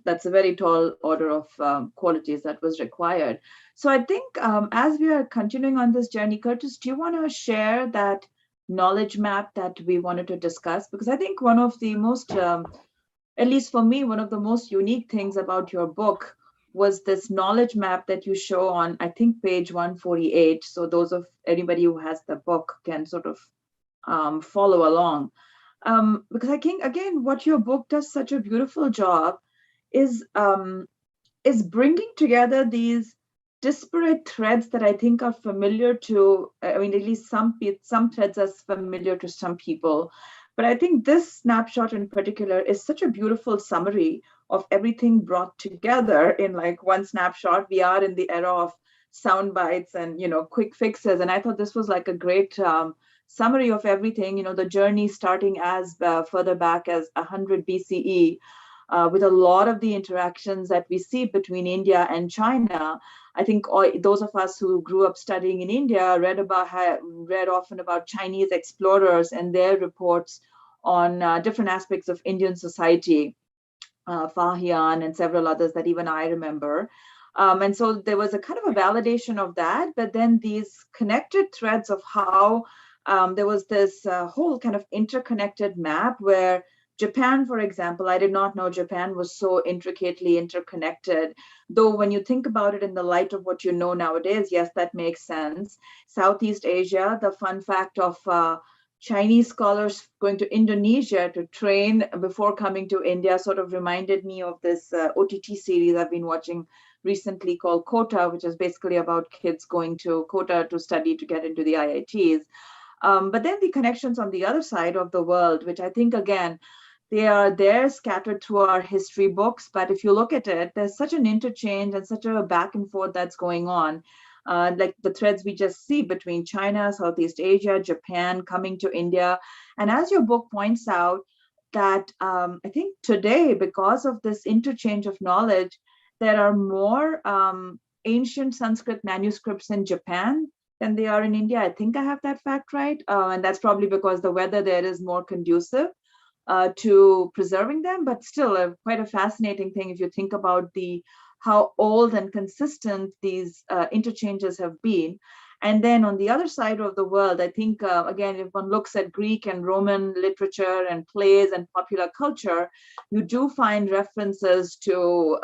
That's a very tall order of qualities that was required. So I think as we are continuing on this journey, Curtis, do you want to share that knowledge map that we wanted to discuss? Because I think one of the most, at least for me, one of the most unique things about your book was this knowledge map that you show on, I think, page 148. So those of anybody who has the book can sort of follow along. Because I think, again, what your book does such a beautiful job is bringing together these disparate threads that I think are familiar to, I mean, at least some threads are familiar to some people. But I think this snapshot in particular is such a beautiful summary of everything brought together in like one snapshot. We are in the era of sound bites and, quick fixes. And I thought this was like a great summary of everything, the journey starting as further back as 100 BCE, with a lot of the interactions that we see between India and China. I think those of us who grew up studying in India read often about Chinese explorers and their reports on different aspects of Indian society, Fahian and several others that even I remember. And so there was a kind of a validation of that, but then these connected threads of how there was this whole kind of interconnected map where Japan, for example, I did not know Japan was so intricately interconnected. Though when you think about it in the light of what you know nowadays, yes, that makes sense. Southeast Asia, the fun fact of Chinese scholars going to Indonesia to train before coming to India sort of reminded me of this OTT series I've been watching recently called Kota, which is basically about kids going to Kota to study to get into the IITs. But then the connections on the other side of the world, which I think, again, they are there scattered through our history books. But if you look at it, there's such an interchange and such a back and forth that's going on. Like the threads we just see between China, Southeast Asia, Japan, coming to India. And as your book points out, that I think today, because of this interchange of knowledge, there are more ancient Sanskrit manuscripts in Japan than they are in India. I think I have that fact right. And that's probably because the weather there is more conducive to preserving them, but still quite a fascinating thing if you think about how old and consistent these interchanges have been. And then on the other side of the world, I think, again, if one looks at Greek and Roman literature and plays and popular culture, you do find references to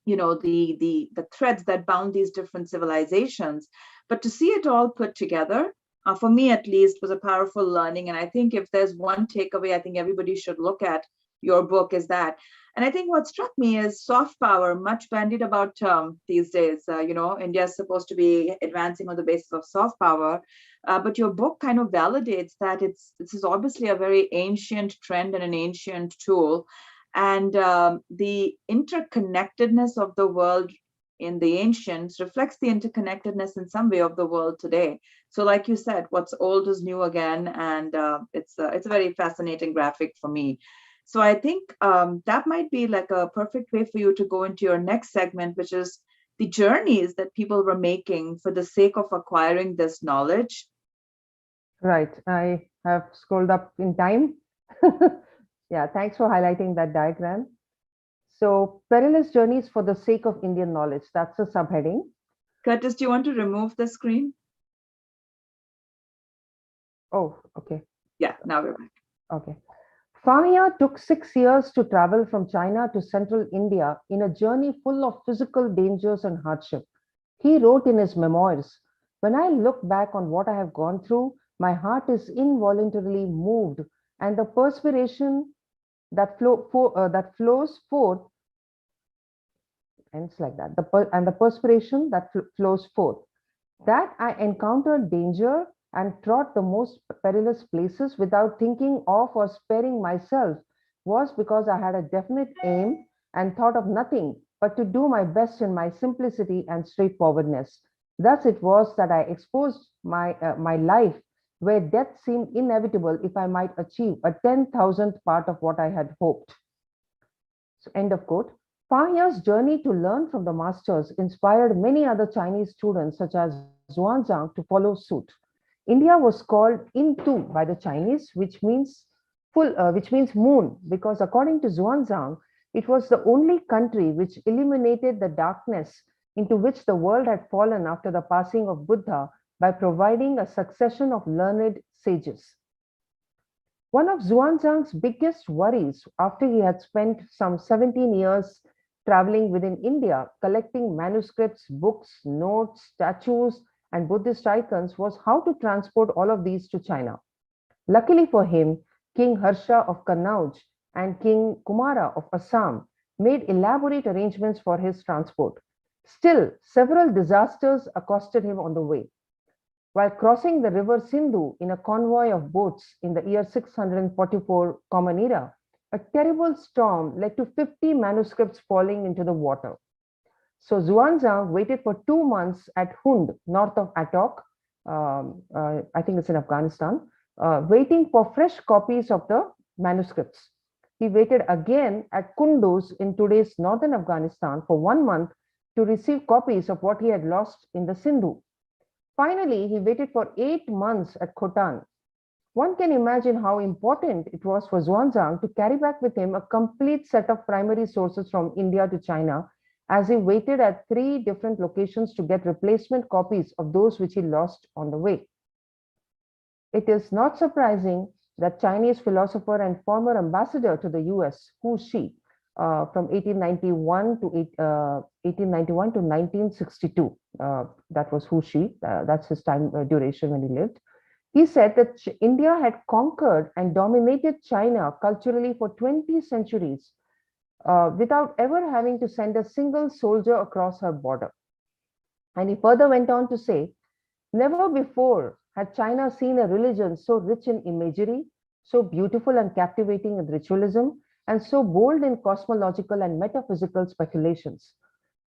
the threads that bound these different civilizations. But to see it all put together, for me at least, was a powerful learning. And I think if there's one takeaway I think everybody should look at your book is that. And I think what struck me is soft power, much bandied about term these days. India is supposed to be advancing on the basis of soft power. But your book kind of validates that this is obviously a very ancient trend and an ancient tool. And the interconnectedness of the world in the ancients reflects the interconnectedness in some way of the world today. So like you said, what's old is new again. And it's a very fascinating graphic for me. So I think that might be like a perfect way for you to go into your next segment, which is the journeys that people were making for the sake of acquiring this knowledge. Right. I have scrolled up in time. Yeah, thanks for highlighting that diagram. So, perilous journeys for the sake of Indian knowledge. That's the subheading. Curtis, do you want to remove the screen? Oh, okay. Yeah, now we're back. Okay. Fahia took 6 years to travel from China to central India in a journey full of physical dangers and hardship. He wrote in his memoirs, "When I look back on what I have gone through, my heart is involuntarily moved, and the perspiration that flows forth ends like that. The perspiration that flows forth. That I encountered danger and trod the most perilous places without thinking of or sparing myself was because I had a definite aim and thought of nothing but to do my best in my simplicity and straightforwardness. Thus it was that I exposed my life where death seemed inevitable if I might achieve a 10,000th part of what I had hoped." So, end of quote. Fahia's journey to learn from the masters inspired many other Chinese students such as Xuanzang to follow suit. India was called Intu by the Chinese, which means moon, because according to Xuanzang, it was the only country which eliminated the darkness into which the world had fallen after the passing of Buddha by providing a succession of learned sages. One of Xuanzang's biggest worries after he had spent some 17 years traveling within India, collecting manuscripts, books, notes, statues, and Buddhist icons was how to transport all of these to China. Luckily for him, King Harsha of Kannauj and King Kumara of Assam made elaborate arrangements for his transport. Still, several disasters accosted him on the way. While crossing the river Sindhu in a convoy of boats in the year 644 Common Era, a terrible storm led to 50 manuscripts falling into the water. So Xuanzang waited for 2 months at Hund, north of Attock, I think it's in Afghanistan, waiting for fresh copies of the manuscripts. He waited again at Kunduz in today's northern Afghanistan for 1 month to receive copies of what he had lost in the Sindhu. Finally, he waited for 8 months at Khotan. One can imagine how important it was for Xuanzang to carry back with him a complete set of primary sources from India to China, as he waited at 3 different locations to get replacement copies of those which he lost on the way. It is not surprising that Chinese philosopher and former ambassador to the US, Hu Shi, from 1891 to 1962, that was Hu Shi, that's his time duration when he lived. He said that India had conquered and dominated China culturally for 20 centuries without ever having to send a single soldier across her border. And he further went on to say, never before had China seen a religion so rich in imagery, so beautiful and captivating in ritualism, and so bold in cosmological and metaphysical speculations.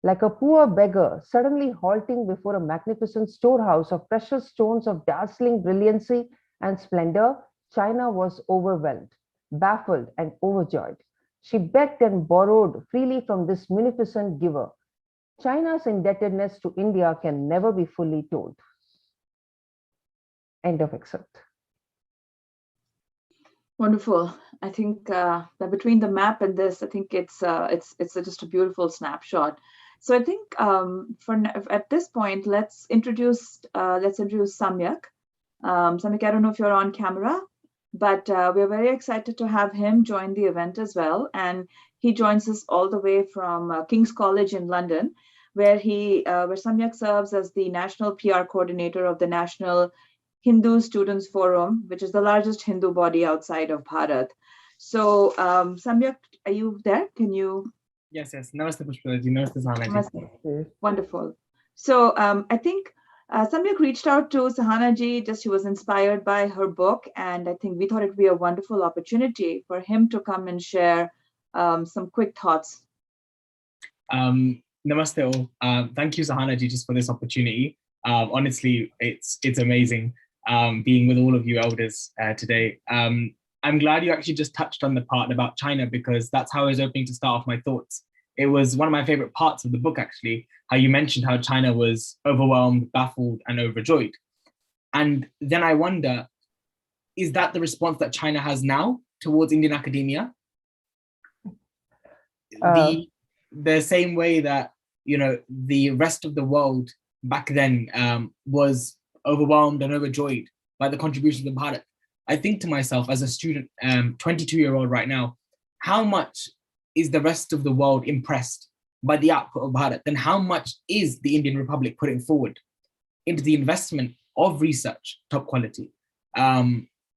Like a poor beggar suddenly halting before a magnificent storehouse of precious stones of dazzling brilliancy and splendor, China was overwhelmed, baffled, and overjoyed. She begged and borrowed freely from this munificent giver. China's indebtedness to India can never be fully told. End of excerpt. Wonderful. I think that between the map and this, I think it's just a beautiful snapshot. So I think at this point, let's introduce Samyak. Samyak, I don't know if you're on camera, but we're very excited to have him join the event as well. And he joins us all the way from King's College in London, where Samyak serves as the National PR Coordinator of the National Hindu Students Forum, which is the largest Hindu body outside of Bharat. So Samyak, are you there? Can you? Yes. Namaste Pushpalaji. Namaste Sahana ji. Wonderful. So I think Samyak reached out to Sahana ji, she was inspired by her book, and I think we thought it would be a wonderful opportunity for him to come and share some quick thoughts. Namaste all. Thank you, Sahana ji, just for this opportunity. Honestly, it's amazing being with all of you elders today. I'm glad you actually just touched on the part about China, because that's how I was hoping to start off my thoughts. It was one of my favorite parts of the book, actually, how you mentioned how China was overwhelmed, baffled, and overjoyed. And then I wonder, is that the response that China has now towards Indian academia? The same way that, the rest of the world back then was overwhelmed and overjoyed by the contributions of Bharat. I think to myself as a student, 22-year-old right now, how much is the rest of the world impressed by the output of Bharat? Then how much is the Indian Republic putting forward into the investment of research, top quality?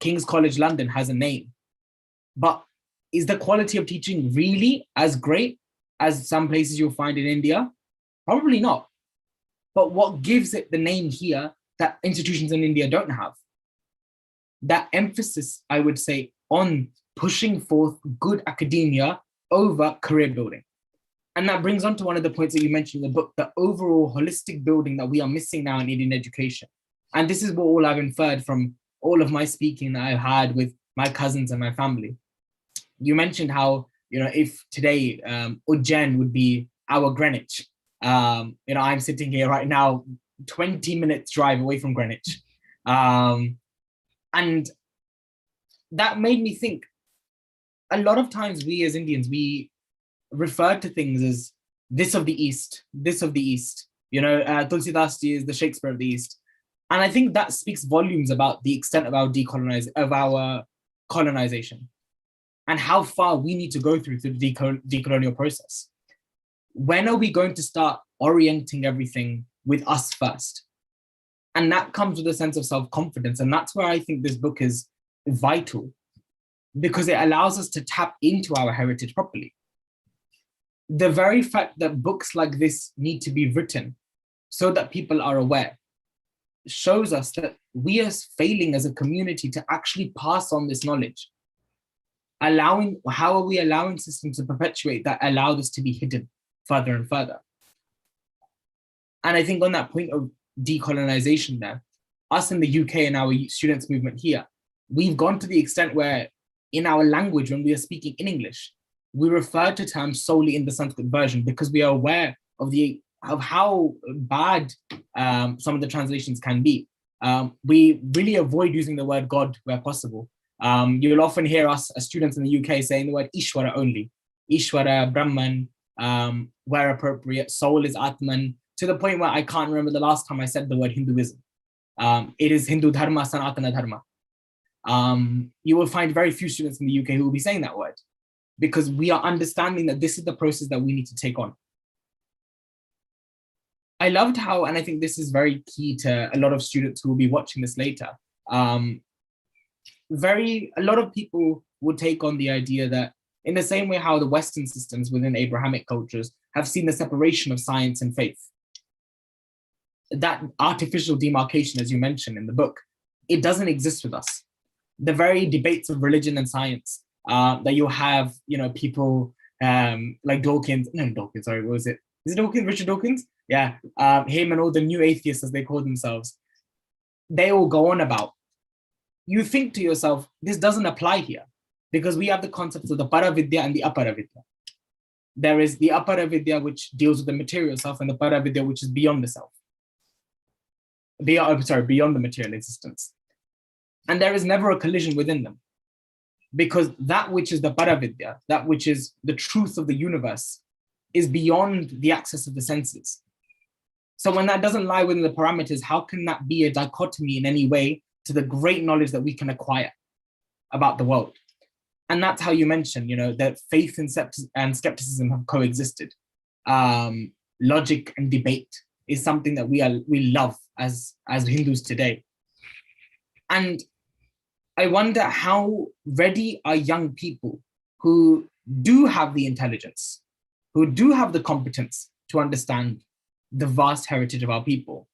King's College London has a name, but is the quality of teaching really as great as some places you'll find in India? Probably not. But what gives it the name here that institutions in India don't have? That emphasis, I would say, on pushing forth good academia over career building. And that brings on to one of the points that you mentioned in the book, the overall holistic building that we are missing now in Indian education. And this is what all I've inferred from all of my speaking that I've had with my cousins and my family. You mentioned how, if today Ujjain would be our Greenwich, I'm sitting here right now, 20 minutes drive away from Greenwich. And that made me think, a lot of times we as Indians, we refer to things as this of the East, this of the East. Tulsidas ji is the Shakespeare of the East. And I think that speaks volumes about the extent of our colonization and how far we need to go through the decolonial process. when are we going to start orienting everything with us first? And that comes with a sense of self-confidence. And that's where I think this book is vital, because it allows us to tap into our heritage properly. The very fact that books like this need to be written so that people are aware shows us that we are failing as a community to actually pass on this knowledge. How are we allowing systems to perpetuate that allow this to be hidden further and further? And I think on that point of decolonization there, us in the UK and our students movement here, we've gone to the extent where in our language, when we are speaking in English, we refer to terms solely in the Sanskrit version because we are aware of how bad some of the translations can be. We really avoid using the word God where possible. You will often hear us as students in the UK saying the word Ishwara only. Ishwara, Brahman, where appropriate, soul is Atman, to the point where I can't remember the last time I said the word Hinduism. It is Hindu Dharma, Sanatana Dharma. You will find very few students in the UK who will be saying that word, because we are understanding that this is the process that we need to take on. I loved how, and I think this is very key to a lot of students who will be watching this later, a lot of people will take on the idea that in the same way how the Western systems within Abrahamic cultures have seen the separation of science and faith, that artificial demarcation, as you mentioned in the book, it doesn't exist with us. The very debates of religion and science that you have, people like Dawkins, sorry, what was it? Is it Dawkins, Richard Dawkins? Yeah, him and all the new atheists, as they call themselves, they all go on about. You think to yourself, this doesn't apply here, because we have the concepts of the Paravidya and the Aparavidya. There is the Aparavidya, which deals with the material self, and the Paravidya, which is beyond the self. Beyond the material existence. And there is never a collision within them, because that which is the Paravidya, that which is the truth of the universe, is beyond the access of the senses. So when that doesn't lie within the parameters, how can that be a dichotomy in any way to the great knowledge that we can acquire about the world? And that's how you mentioned, that faith and skepticism have coexisted. Logic and debate is something that we love as Hindus today. And I wonder how ready are young people who do have the intelligence, who do have the competence to understand the vast heritage of our people.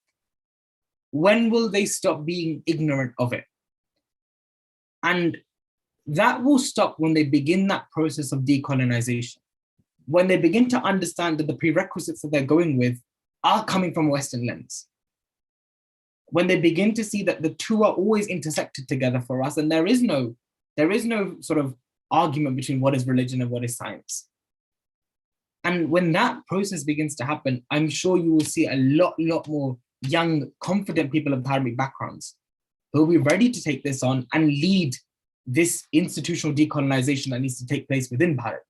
When will they stop being ignorant of it? And that will stop when they begin that process of decolonization, when they begin to understand that the prerequisites that they're going with are coming from a Western lens. When they begin to see that the two are always intersected together for us, and there is no sort of argument between what is religion and what is science. And when that process begins to happen, I'm sure you will see a lot more young, confident people of dharmic backgrounds who will be ready to take this on and lead this institutional decolonization that needs to take place within Bharat.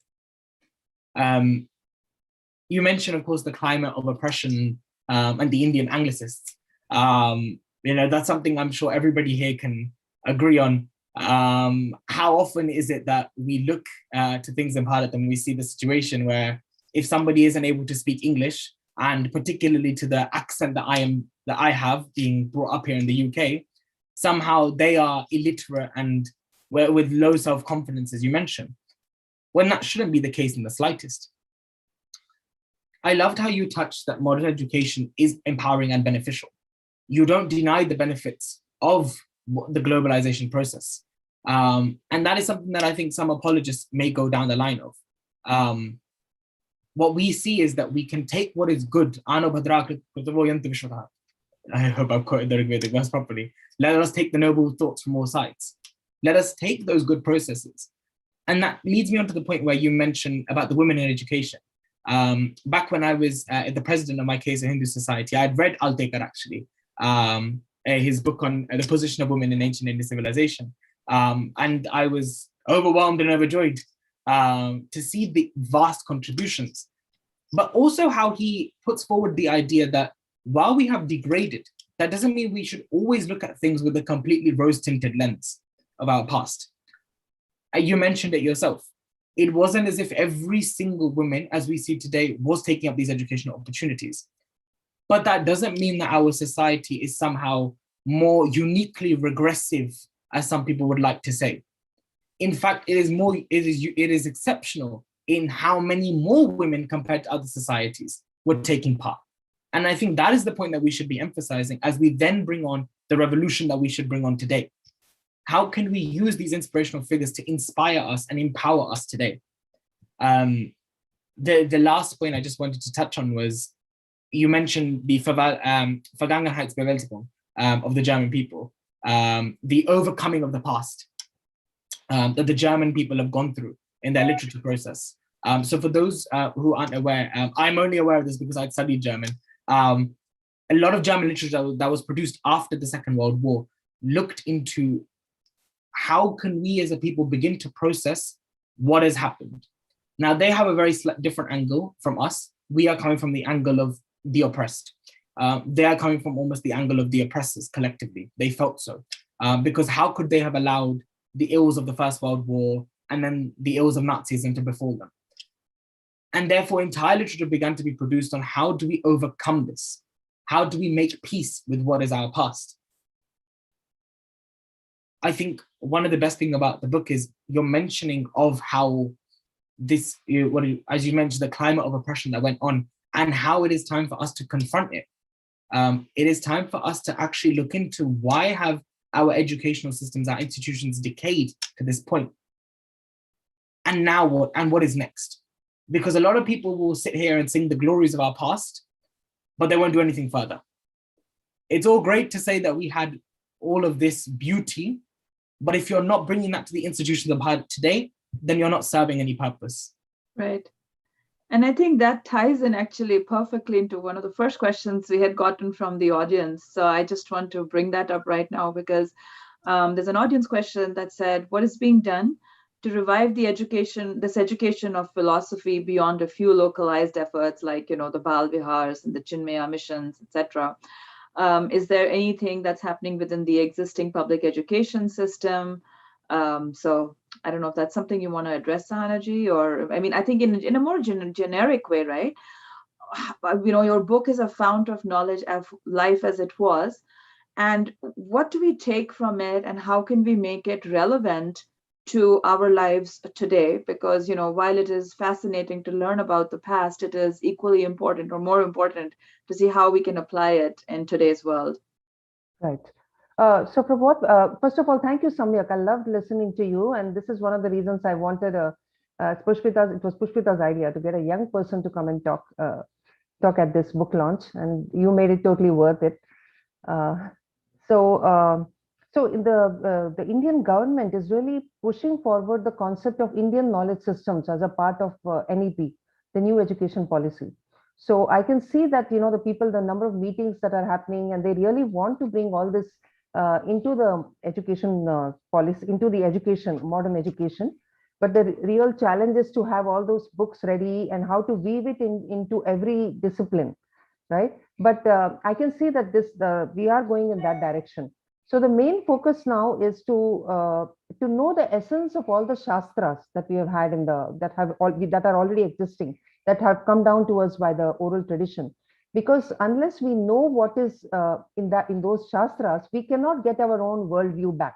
You mentioned, of course, the climate of oppression and the Indian Anglicists. That's something I'm sure everybody here can agree on. How often is it that we look to things in Bharat and we see the situation where if somebody isn't able to speak English, and particularly to the accent that I have being brought up here in the UK, somehow they are illiterate and with low self-confidence, as you mentioned, when that shouldn't be the case in the slightest. I loved how you touched that modern education is empowering and beneficial. You don't deny the benefits of the globalization process. And that is something that I think some apologists may go down the line of. What we see is that we can take what is good. I hope I've quoted the Rigvedic verse properly. Let us take the noble thoughts from all sides. Let us take those good processes. And that leads me on to the point where you mentioned about the women in education. Back when I was the president of my case, a Hindu society, I'd read Altekar actually, his book on the position of women in ancient Indian civilization. And I was overwhelmed and overjoyed to see the vast contributions, but also how he puts forward the idea that while we have degraded, that doesn't mean we should always look at things with a completely rose-tinted lens of our past. You mentioned it yourself. It wasn't as if every single woman, as we see today, was taking up these educational opportunities. But that doesn't mean that our society is somehow more uniquely regressive, as some people would like to say. In fact, it is exceptional in how many more women compared to other societies were taking part. And I think that is the point that we should be emphasizing as we then bring on the revolution that we should bring on today. How can we use these inspirational figures to inspire us and empower us today? The last point I just wanted to touch on was, you mentioned the Vergangenheitsbewältigung of the German people, the overcoming of the past that the German people have gone through in their literature process. So for those who aren't aware, I'm only aware of this because I'd studied German. A lot of German literature that was produced after the Second World War looked into how can we as a people begin to process what has happened. Now they have a very different angle from us. We are coming from the angle of the oppressed. They are coming from almost the angle of the oppressors collectively. They felt so. Because how could they have allowed the ills of the First World War and then the ills of Nazism to befall them? And therefore entire literature began to be produced on how do we overcome this? How do we make peace with what is our past? I think one of the best things about the book is your mentioning of how this, as you mentioned, the climate of oppression that went on and how it is time for us to confront it. It is time for us to actually look into why have our educational systems, our institutions decayed to this point? And now what? And what is next? Because a lot of people will sit here and sing the glories of our past, but they won't do anything further. It's all great to say that we had all of this beauty, but if you're not bringing that to the institutions of power today, then you're not serving any purpose. Right. And I think that ties in actually perfectly into one of the first questions we had gotten from the audience. So I just want to bring that up right now because there's an audience question that said, what is being done to revive the education of philosophy beyond a few localized efforts like, the Bal Vihars and the Chinmaya missions, etc.? Is there anything that's happening within the existing public education system? So I don't know if that's something you want to address, Sahana-ji, or I mean, I think in a more generic way, right? Your book is a fount of knowledge of life as it was. And what do we take from it and how can we make it relevant to our lives today? Because, while it is fascinating to learn about the past, it is equally important or more important to see how we can apply it in today's world. Right. So first of all, thank you, Samyak. I loved listening to you. And this is one of the reasons I wanted it was Pushpita's idea to get a young person to come and talk at this book launch. And you made it totally worth it. So in the Indian government is really pushing forward the concept of Indian knowledge systems as a part of NEP, the new education policy. So I can see that, the number of meetings that are happening, and they really want to bring all this into the education policy, into the modern education. But the real challenge is to have all those books ready and how to weave it into every discipline, right? But I can see that we are going in that direction. So the main focus now is to know the essence of all the shastras that we have had that are already existing, that have come down to us by the oral tradition. Because unless we know what is in those shastras, we cannot get our own worldview back.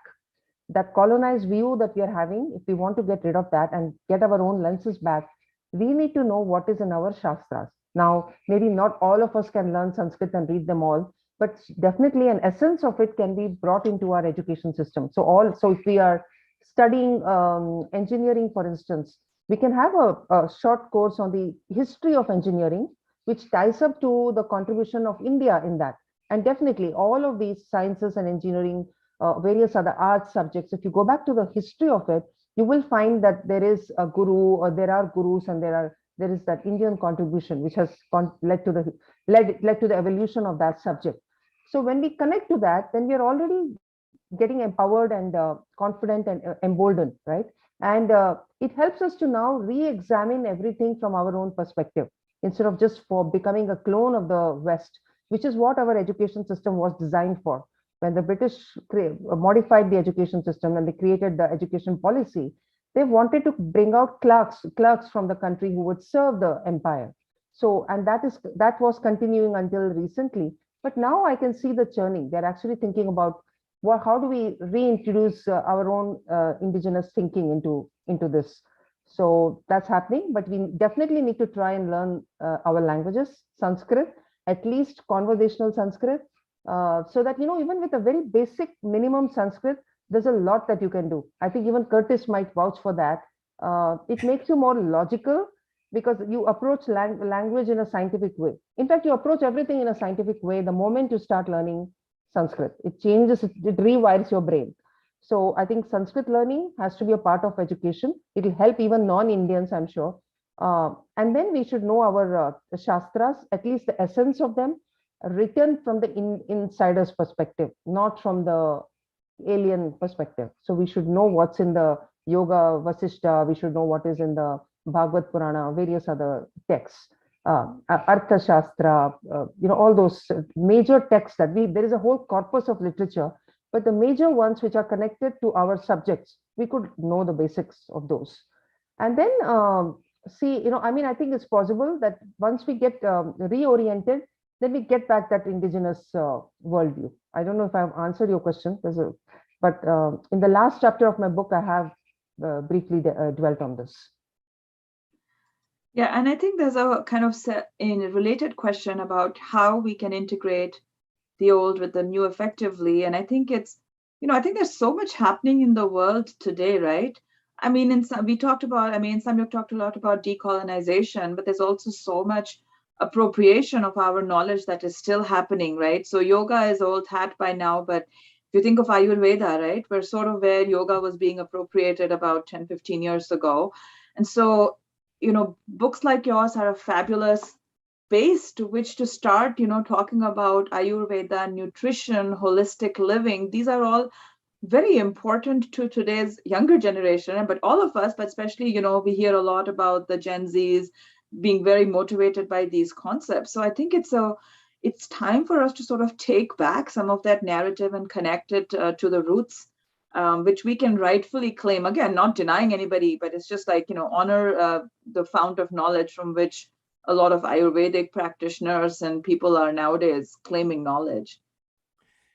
That colonized view that we are having, if we want to get rid of that and get our own lenses back, we need to know what is in our shastras. Now, maybe not all of us can learn Sanskrit and read them all, but definitely an essence of it can be brought into our education system. So if we are studying engineering, for instance, we can have a short course on the history of engineering, which ties up to the contribution of India in that. And definitely all of these sciences and engineering, various other arts subjects, if you go back to the history of it, you will find that there is a guru, or there are gurus, and there is that Indian contribution which has led to the evolution of that subject. So when we connect to that, then we are already getting empowered and confident and emboldened, right? And it helps us to now re-examine everything from our own perspective, instead of just for becoming a clone of the West, which is what our education system was designed for. When the British modified the education system and they created the education policy, they wanted to bring out clerks from the country who would serve the empire. So, and that was continuing until recently. But now I can see the churning. They're actually thinking about how do we reintroduce our own indigenous thinking into this. So that's happening, but we definitely need to try and learn our languages, Sanskrit, at least conversational Sanskrit, so that, even with a very basic minimum Sanskrit, there's a lot that you can do. I think even Curtis might vouch for that. It makes you more logical because you approach language in a scientific way. In fact, you approach everything in a scientific way the moment you start learning Sanskrit. It changes, it rewires your brain. So I think Sanskrit learning has to be a part of education. It will help even non-Indians, I'm sure. And then we should know our Shastras, at least the essence of them, written from the insider's perspective, not from the alien perspective. So we should know what's in the Yoga Vasishta, we should know what is in the Bhagavad Purana, various other texts, Artha Shastra, all those major texts that there is a whole corpus of literature, but the major ones which are connected to our subjects, we could know the basics of those. And then see, I think it's possible that once we get reoriented, then we get back that indigenous worldview. I don't know if I've answered your question, but in the last chapter of my book, I have briefly dwelt on this. Yeah, and I think there's a kind of related question about how we can integrate the old with the new effectively. And I think I think there's so much happening in the world today, right? I mean, in some you've talked a lot about decolonization, but there's also so much appropriation of our knowledge that is still happening, right? So yoga is old hat by now, but if you think of Ayurveda, right, we're sort of where yoga was being appropriated about 10, 15 years ago. And so, books like yours are a fabulous base to which to start, talking about Ayurveda, nutrition, holistic living. These are all very important to today's younger generation, but all of us, but especially, we hear a lot about the Gen Zs being very motivated by these concepts. So I think it's time for us to sort of take back some of that narrative and connect it to the roots, which we can rightfully claim. Again, not denying anybody, but it's just like, honor the fount of knowledge from which a lot of Ayurvedic practitioners and people are nowadays claiming knowledge.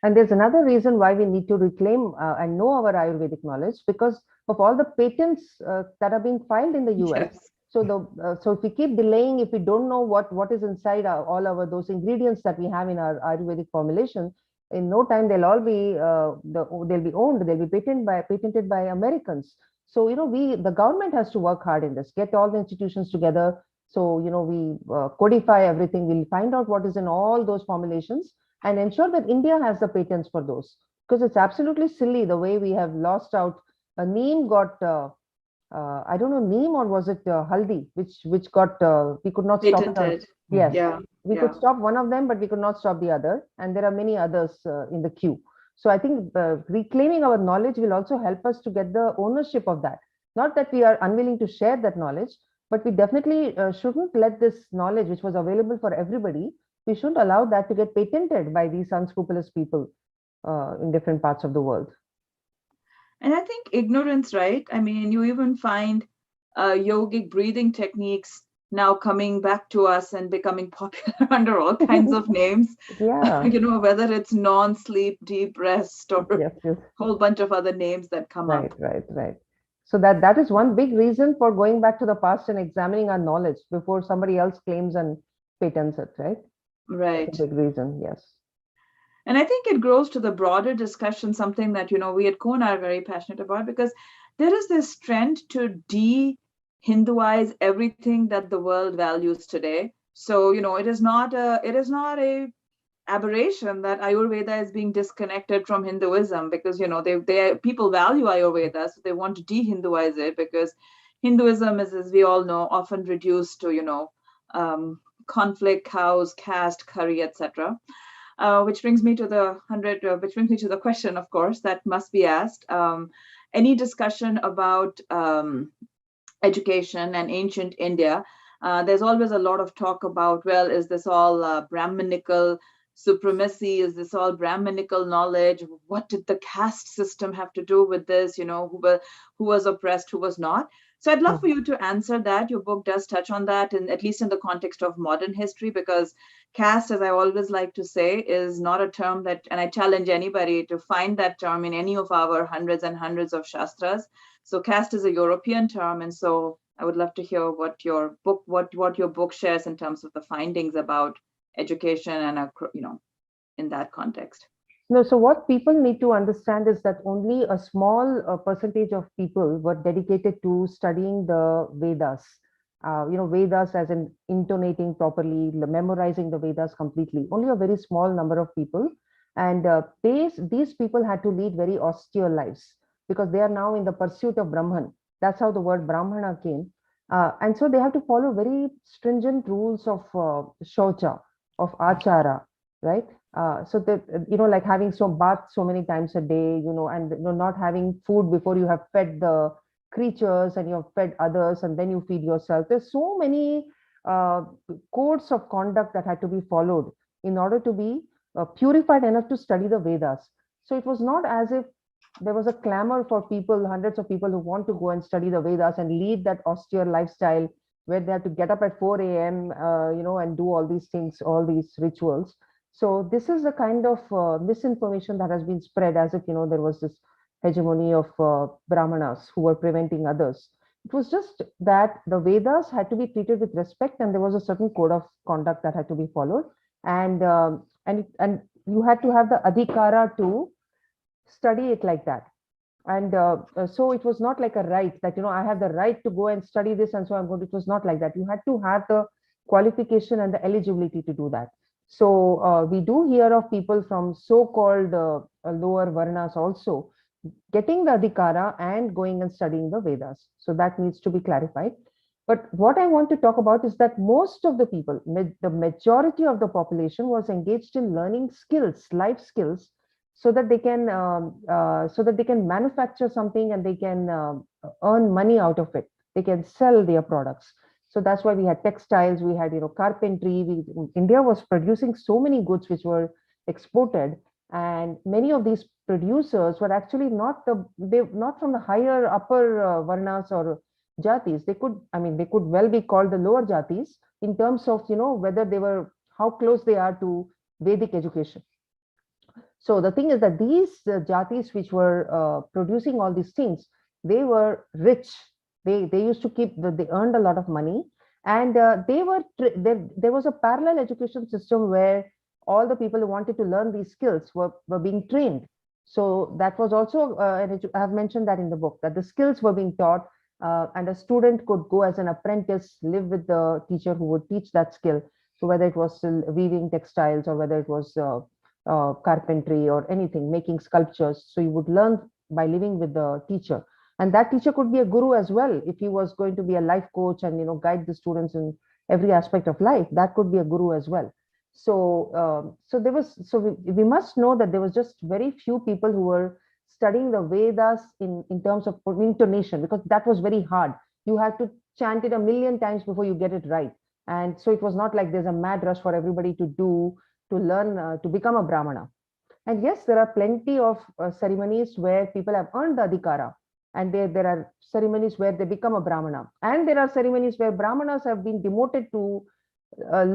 And there's another reason why we need to reclaim and know our Ayurvedic knowledge, because of all the patents that are being filed in the US. Yes. So if we keep delaying, if we don't know what is inside those ingredients that we have in our Ayurvedic formulation, in no time they'll all be they'll be owned, they'll be patented by Americans. So the government has to work hard in this, get all the institutions together. So we codify everything. We'll find out what is in all those formulations and ensure that India has the patents for those, because it's absolutely silly the way we have lost out. A neem got I don't know, neem or was it haldi, which got we could not patented. stop it. Yes, yeah, we could stop one of them, but we could not stop the other, and there are many others in the queue. So I think reclaiming our knowledge will also help us to get the ownership of that. Not that we are unwilling to share that knowledge, but we definitely shouldn't let this knowledge, which was available for everybody, we shouldn't allow that to get patented by these unscrupulous people in different parts of the world. And I think ignorance, right? I mean, you even find yogic breathing techniques now coming back to us and becoming popular under all kinds of names. Yeah. Whether it's non-sleep, deep rest, or yes. a whole bunch of other names that come up. Right. So that is one big reason for going back to the past and examining our knowledge before somebody else claims and patents it, right? Right. That's a big reason, yes. And I think it grows to the broader discussion, something that, we at Kona are very passionate about, because there is this trend to de-Hinduize everything that the world values today. So, it is not a aberration that Ayurveda is being disconnected from Hinduism, because, people value Ayurveda, so they want to de-Hinduize it, because Hinduism is, as we all know, often reduced to, conflict, cows, caste, curry, etc. Which brings me to the question, of course, that must be asked. Any discussion about education and ancient India? There's always a lot of talk about, well, is this all Brahminical supremacy? Is this all Brahminical knowledge? What did the caste system have to do with this? Who was oppressed, who was not? So I'd love for you to answer that. Your book does touch on that, and at least in the context of modern history, because caste, as I always like to say, is not a term that, and I challenge anybody to find that term in any of our hundreds and hundreds of shastras. So caste is a European term, and so I would love to hear what your book shares in terms of the findings about education and in that context. No, so what people need to understand is that only a small percentage of people were dedicated to studying the Vedas. Vedas as in intonating properly, memorizing the Vedas completely. Only a very small number of people. And these people had to lead very austere lives because they are now in the pursuit of Brahman. That's how the word Brahmana came. And so they have to follow very stringent rules of shocha, of achara, right? So that, like having bath so many times a day, and not having food before you have fed the creatures and you have fed others and then you feed yourself. There's so many codes of conduct that had to be followed in order to be purified enough to study the Vedas. So it was not as if there was a clamor for people, hundreds of people who want to go and study the Vedas and lead that austere lifestyle where they have to get up at 4 a.m., and do all these things, all these rituals. So this is the kind of misinformation that has been spread as if, there was this hegemony of Brahmanas who were preventing others. It was just that the Vedas had to be treated with respect and there was a certain code of conduct that had to be followed. And you had to have the adhikara to study it like that. And so it was not like a right that, I have the right to go and study this and so I'm going to, it was not like that. You had to have the qualification and the eligibility to do that. So we do hear of people from so-called lower varnas also getting the adhikara and going and studying the Vedas. So that needs to be clarified. But what I want to talk about is that most of the people, the majority of the population was engaged in learning skills, life skills, so that they can manufacture something and they can earn money out of it. They can sell their products. So that's why we had textiles, we had carpentry. India was producing so many goods which were exported, and many of these producers were actually not from the higher upper varnas or jatis. They could well be called the lower jatis in terms of whether how close they are to Vedic education. So the thing is that these jatis which were producing all these things, they were rich. They used to they earned a lot of money, and there was a parallel education system where all the people who wanted to learn these skills were being trained. So that was also, I have mentioned that in the book, that the skills were being taught, and a student could go as an apprentice, live with the teacher who would teach that skill. So whether it was weaving textiles or whether it was carpentry or anything, making sculptures. So you would learn by living with the teacher. And that teacher could be a guru as well. If he was going to be a life coach and guide the students in every aspect of life, that could be a guru as well. So we must know that there was just very few people who were studying the Vedas in terms of intonation, because that was very hard. You had to chant it 1,000,000 times before you get it right. And so it was not like there's a mad rush for everybody to learn to become a Brahmana. And yes, there are plenty of ceremonies where people have earned the adhikara, and there are ceremonies where they become a Brahmana, and there are ceremonies where Brahmanas have been demoted to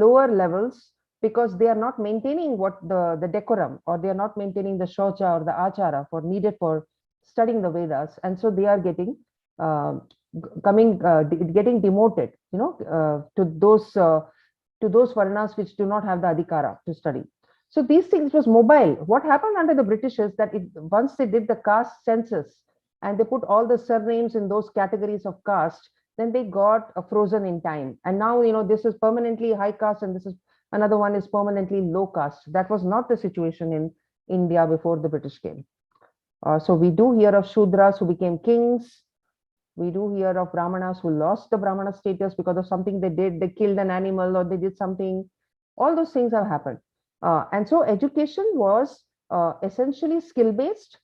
lower levels because they are not maintaining what the decorum, or they are not maintaining the shocha or the achara needed for studying the Vedas, and so they are getting demoted, to those varnas which do not have the adhikara to study. So these things was mobile. What happened under the British is that once they did the caste census and they put all the surnames in those categories of caste, then they got frozen in time. And now, this is permanently high caste and this is another one is permanently low caste. That was not the situation in India before the British came. So we do hear of Shudras who became kings. We do hear of Brahmanas who lost the Brahmana status because of something they did. They killed an animal or they did something. All those things have happened. And so education was essentially skill-based,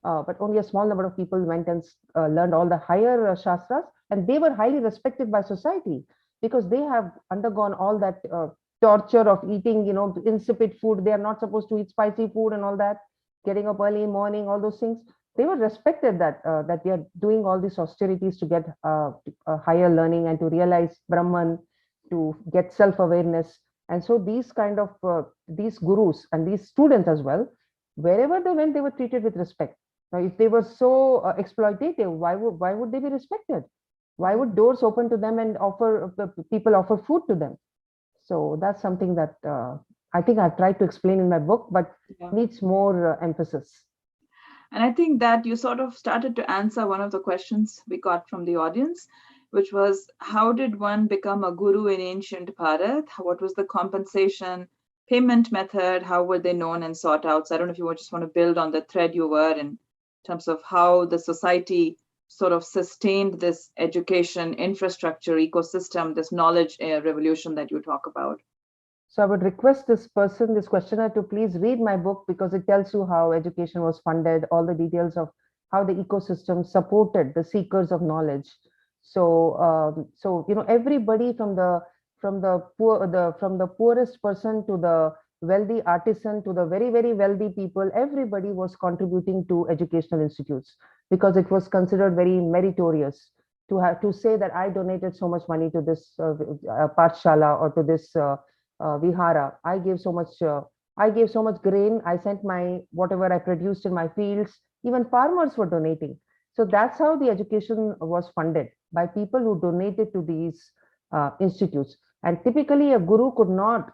but only a small number of people went and learned all the higher shastras, and they were highly respected by society because they have undergone all that torture of eating, insipid food. They are not supposed to eat spicy food and all that, getting up early in morning, all those things. They were respected that they are doing all these austerities to get higher learning and to realize Brahman, to get self-awareness. And so these kind of these gurus and these students as well, wherever they went, they were treated with respect. Now, if they were so exploitative, why would they be respected? Why would doors open to them and people offer food to them? So that's something that I think I've tried to explain in my book, but needs more emphasis. And I think that you sort of started to answer one of the questions we got from the audience, which was, how did one become a guru in ancient Bharat? What was the compensation payment method? How were they known and sought out? So I don't know if you just want to build on the thread you were in terms of how the society sort of sustained this education infrastructure ecosystem, this knowledge revolution that you talk about. So I would request this questioner, to please read my book, because it tells you how education was funded, all the details of how the ecosystem supported the seekers of knowledge. So, everybody from the poorest person to the wealthy artisan to the very, very wealthy people, everybody was contributing to educational institutes, because it was considered very meritorious to say that I donated so much money to this Pathshala or to this Vihara. I gave so much grain. I sent whatever I produced in my fields. Even farmers were donating. So that's how the education was funded, by people who donated to these institutes. And typically a guru could not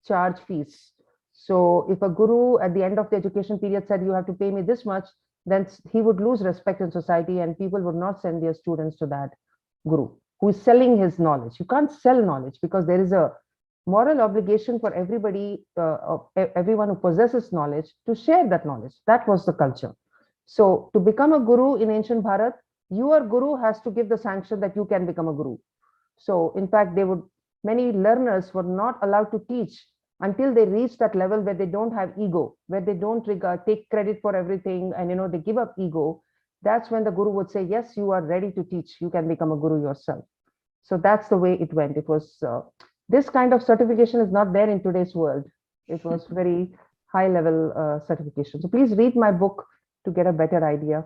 charge fees. So if a guru at the end of the education period said, you have to pay me this much, then he would lose respect in society, and people would not send their students to that guru who is selling his knowledge. You can't sell knowledge, because there is a moral obligation for everybody, everyone who possesses knowledge, to share that knowledge. That was the culture. So to become a guru in ancient Bharat, your guru has to give the sanction that you can become a guru. So in fact, many learners were not allowed to teach until they reach that level where they don't have ego, where they don't take credit for everything, and they give up ego. That's when the guru would say, yes, you are ready to teach, you can become a guru yourself. So that's the way it went. It was this kind of certification is not there in today's world. It was very high level certification. So please read my book to get a better idea.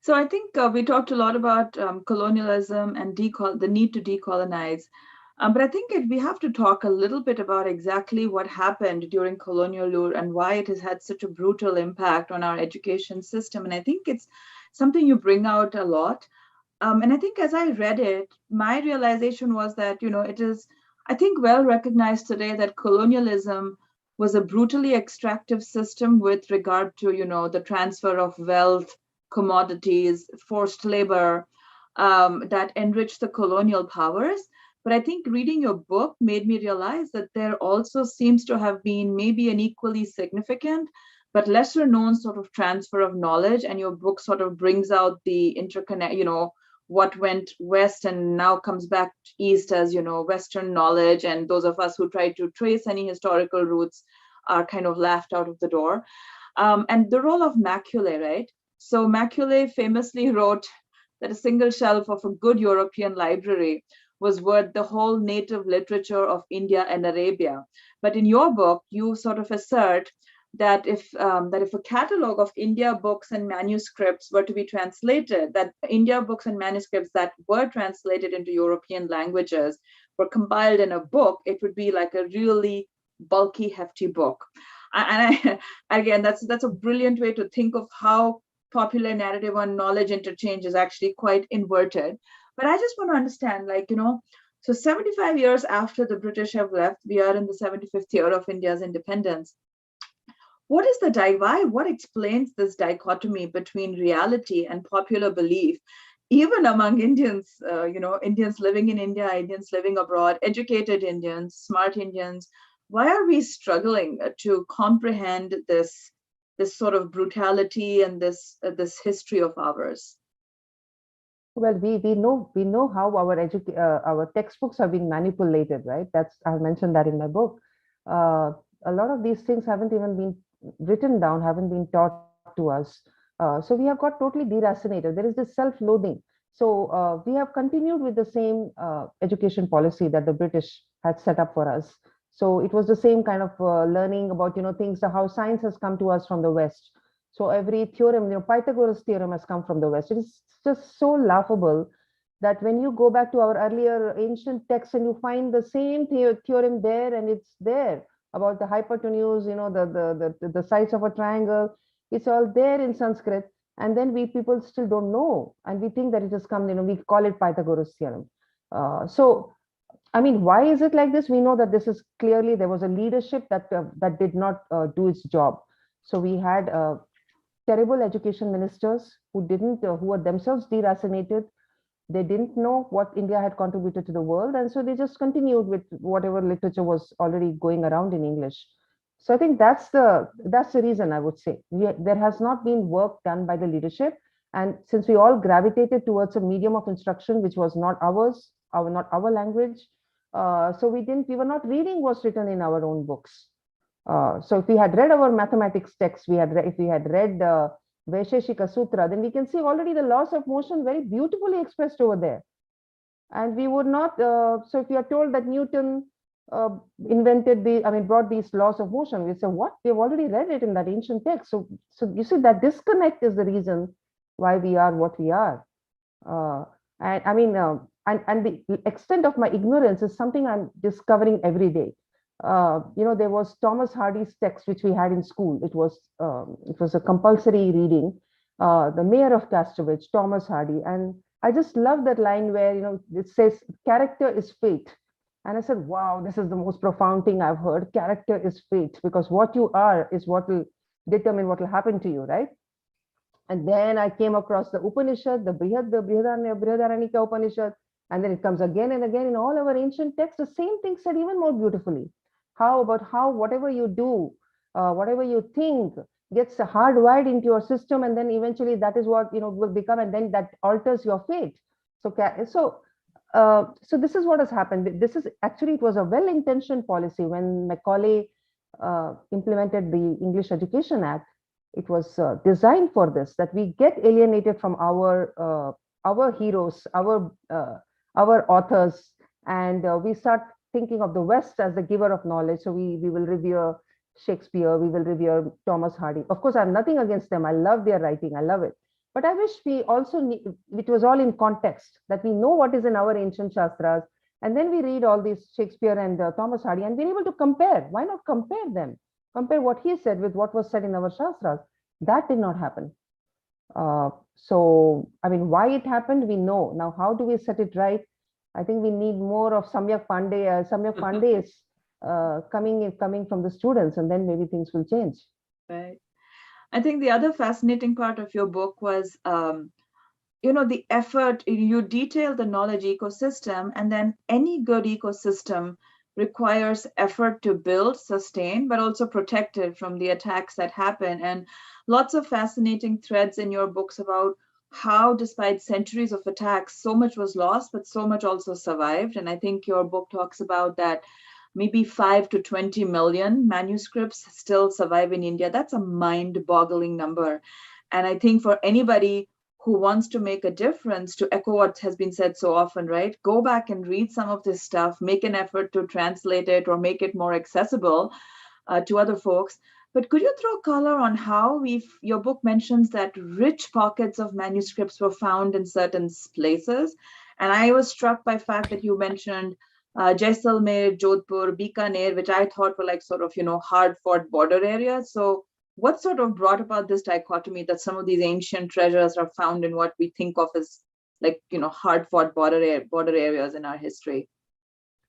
So I think we talked a lot about colonialism and the need to decolonize. But I think we have to talk a little bit about exactly what happened during colonial rule and why it has had such a brutal impact on our education system. And I think it's something you bring out a lot. And I think as I read it, my realization was that, it is, I think, well recognized today that colonialism was a brutally extractive system with regard to, the transfer of wealth, commodities, forced labor that enriched the colonial powers. But I think reading your book made me realize that there also seems to have been maybe an equally significant but lesser known sort of transfer of knowledge. And your book sort of brings out the interconnect, what went west and now comes back east as, Western knowledge. And those of us who try to trace any historical roots are kind of laughed out of the door. And the role of Macaulay, right? So Macaulay famously wrote that a single shelf of a good European library was worth the whole native literature of India and Arabia. But in your book, you sort of assert that if a catalog of India books and manuscripts were to be translated, that India books and manuscripts that were translated into European languages were compiled in a book, it would be like a really bulky, hefty book. And again, that's a brilliant way to think of how popular narrative on knowledge interchange is actually quite inverted. But I just want to understand, so 75 years after the British have left, we are in the 75th year of India's independence. What is the divide? What explains this dichotomy between reality and popular belief, even among Indians, Indians living in India, Indians living abroad, educated Indians, smart Indians? Why are we struggling to comprehend this sort of brutality and this history of ours? Well, we know how our textbooks have been manipulated, right? I mentioned that in my book. A lot of these things haven't even been written down, haven't been taught to us. So we have got totally deracinated. There is this self-loathing. So we have continued with the same education policy that the British had set up for us. So it was the same kind of learning about, things, how science has come to us from the West. So every theorem, Pythagoras theorem has come from the West. It is just so laughable that when you go back to our earlier ancient texts and you find the same theorem there, and it's there about the hypotenuse, the sides of a triangle, it's all there in Sanskrit. And then we people still don't know, and we think that it has come, we call it Pythagoras theorem. So I mean, why is it like this? We know that this is clearly, there was a leadership that did not do its job. So we had terrible education ministers who were themselves deracinated. They didn't know what India had contributed to the world, and so they just continued with whatever literature was already going around in English. So I think that's the reason, I would say. There has not been work done by the leadership, and since we all gravitated towards a medium of instruction which was not ours, not our language, so we were not reading what's written in our own books. So if we had read our mathematics text, if we had read Vaisheshika Sutra, then we can see already the laws of motion very beautifully expressed over there. And we would not, so if you are told that Newton brought these laws of motion, we say, what? We have already read it in that ancient text. So you see, that disconnect is the reason why we are what we are. And I mean, and the extent of my ignorance is something I'm discovering every day. There was Thomas Hardy's text, which we had in school. It was a compulsory reading. The Mayor of Caste, Thomas Hardy, and I just love that line where it says character is fate, and I said, wow, this is the most profound thing I've heard. Character is fate, because what you are is what will determine what will happen to you, right? And then I came across the Upanishad, the Brihadaranyaka Upanishad, and then it comes again and again in all our ancient texts. The same thing said even more beautifully. How whatever you do, whatever you think, gets hardwired into your system, and then eventually that is what will become, and then that alters your fate. So this is what has happened. This is actually, it was a well-intentioned policy when Macaulay implemented the English Education Act. It was designed for this, that we get alienated from our heroes, our authors, and we start thinking of the West as the giver of knowledge. So we will revere Shakespeare, we will revere Thomas Hardy. Of course, I have nothing against them. I love their writing, I love it. But I wish we also it was all in context, that we know what is in our ancient Shastras, and then we read all these Shakespeare and Thomas Hardy, and we're able to compare. Why not compare them? Compare what he said with what was said in our Shastras. That did not happen. So, I mean, why it happened, we know. Now, how do we set it right? I think we need more of Samyak Pandey. Samyak Pandey is coming from the students, and then maybe things will change. Right. I think the other fascinating part of your book was, the effort. You detail the knowledge ecosystem, and then any good ecosystem requires effort to build, sustain, but also protect it from the attacks that happen. And lots of fascinating threads in your books about how, despite centuries of attacks, so much was lost, but so much also survived. And I think your book talks about that maybe 5 to 20 million manuscripts still survive in India. That's a mind-boggling number. And I think for anybody who wants to make a difference, to echo what has been said so often, right? Go back and read some of this stuff, make an effort to translate it or make it more accessible to other folks. But could you throw color on how your book mentions that rich pockets of manuscripts were found in certain places? And I was struck by the fact that you mentioned Jaisalmer, Jodhpur, Bikaner, which I thought were like sort of, hard-fought border areas. So what sort of brought about this dichotomy that some of these ancient treasures are found in what we think of as like, hard-fought border areas in our history?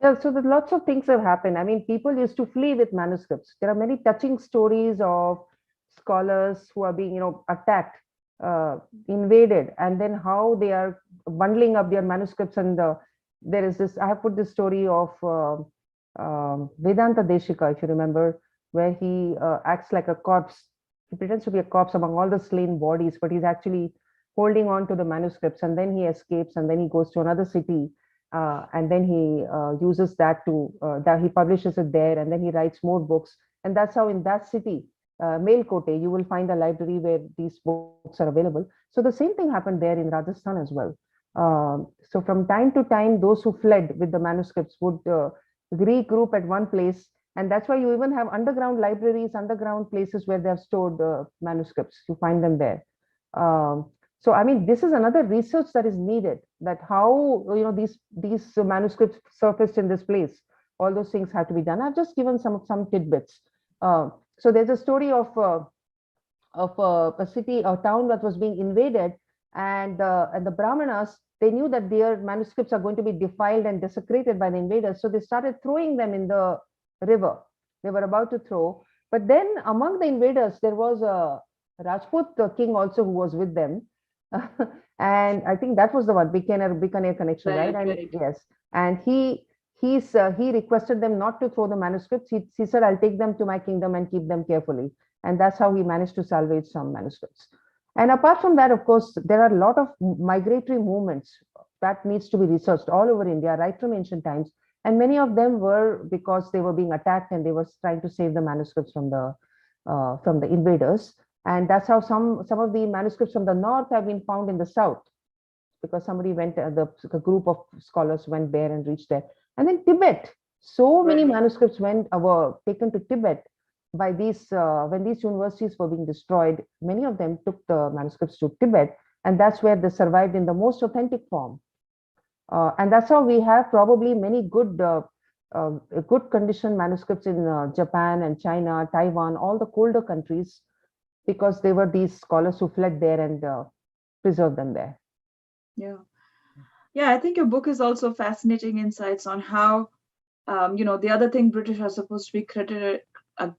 Yeah, so lots of things have happened. I mean, people used to flee with manuscripts. There are many touching stories of scholars who are being, attacked, invaded, and then how they are bundling up their manuscripts. And there is this, I have put this story of Vedanta Deshika, if you remember, where he acts like a corpse. He pretends to be a corpse among all the slain bodies, but he's actually holding on to the manuscripts, and then he escapes, and then he goes to another city. And then he uses that that he publishes it there, and then he writes more books. And that's how in that city, Melkote, you will find a library where these books are available. So the same thing happened there in Rajasthan as well. So from time to time, those who fled with the manuscripts would, Greek group at one place. And that's why you even have underground libraries, underground places where they have stored manuscripts. You find them there. So, I mean, this is another research that is needed, that how, these manuscripts surfaced in this place. All those things have to be done. I've just given some tidbits. So there's a story of a city, a town that was being invaded, and the Brahmanas, they knew that their manuscripts are going to be defiled and desecrated by the invaders. So they started throwing them in the river. They were about to throw. But then among the invaders, there was a Rajput king also who was with them. And I think that was the one, Bikaner connection, right? And Right. yes. And he requested them not to throw the manuscripts. He said, I'll take them to my kingdom and keep them carefully. And that's how he managed to salvage some manuscripts. And apart from that, of course, there are a lot of migratory movements that needs to be researched all over India, right from ancient times. And many of them were because they were being attacked and they were trying to save the manuscripts from the invaders. And that's how some of the manuscripts from the north have been found in the south, because somebody went, the group of scholars went there and reached there. And then Tibet, so many manuscripts were taken to Tibet by these, when these universities were being destroyed. Many of them took the manuscripts to Tibet, and that's where they survived in the most authentic form. And that's how we have probably many good condition manuscripts in Japan and China, Taiwan, all the colder countries, because they were these scholars who fled there and preserved them there. Yeah. Yeah, I think your book is also fascinating insights on how, the other thing British are supposed to be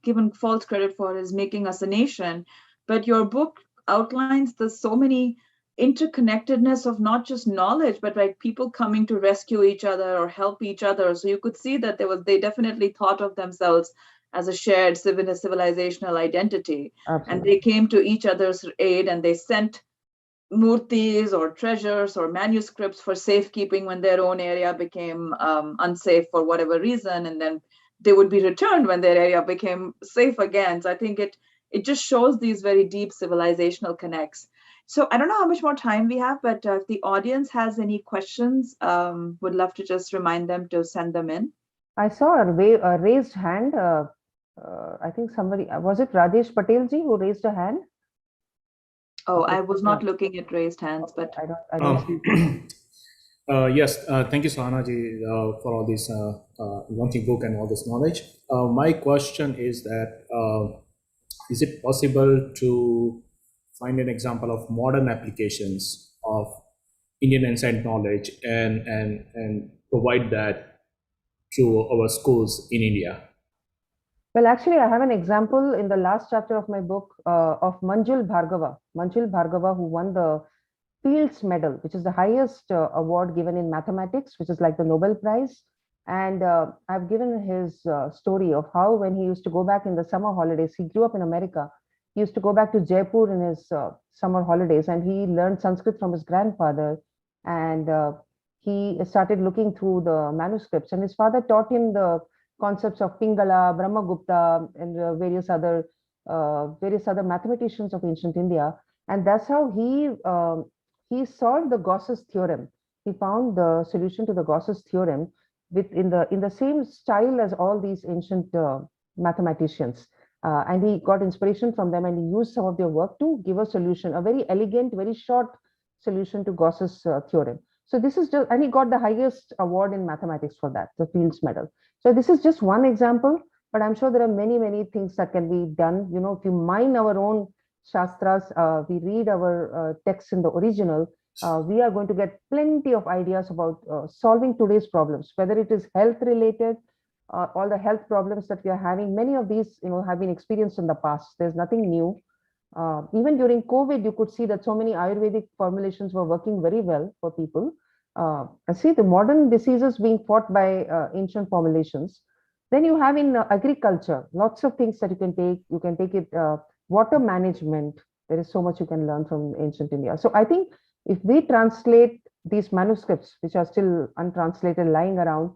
given false credit for is making us a nation. But your book outlines the so many interconnectedness of not just knowledge, but like people coming to rescue each other or help each other. So you could see that they definitely thought of themselves as a shared civilizational identity. Absolutely. And they came to each other's aid, and they sent murtis or treasures or manuscripts for safekeeping when their own area became unsafe for whatever reason, and then they would be returned when their area became safe again. So I think it just shows these very deep civilizational connects. So I don't know how much more time we have, but if the audience has any questions, would love to just remind them to send them in. I saw a raised hand. I think somebody, was it Rajesh Patelji who raised a hand? Oh, I was not looking at raised hands, but I don't see. Yes, thank you, Sahana ji, for all this launching book and all this knowledge. My question is that is it possible to find an example of modern applications of Indian ancient knowledge and provide that to our schools in India? Well, actually, I have an example in the last chapter of my book of Manjul Bhargava, who won the Fields Medal, which is the highest award given in mathematics, which is like the Nobel Prize. And I've given his story of how, when he used to go back in the summer holidays, he grew up in America. He used to go back to Jaipur in his summer holidays, and he learned Sanskrit from his grandfather. And he started looking through the manuscripts, and his father taught him the concepts of Pingala, Brahmagupta, and various other mathematicians of ancient India. And that's how he solved the Gauss's theorem. He found the solution to the Gauss's theorem in the same style as all these ancient mathematicians. And he got inspiration from them, and he used some of their work to give a solution, a very elegant, very short solution to Gauss's theorem. So this is just, and he got the highest award in mathematics for that, the Fields Medal. So this is just one example, but I'm sure there are many, many things that can be done. If you mine our own Shastras, we read our texts in the original, we are going to get plenty of ideas about solving today's problems, whether it is health related, all the health problems that we are having. Many of these, have been experienced in the past. There's nothing new. Even during COVID, you could see that so many Ayurvedic formulations were working very well for people. I see the modern diseases being fought by ancient formulations. Then you have in agriculture, lots of things that you can take. You can take it, water management. There is so much you can learn from ancient India. So I think if we translate these manuscripts, which are still untranslated lying around,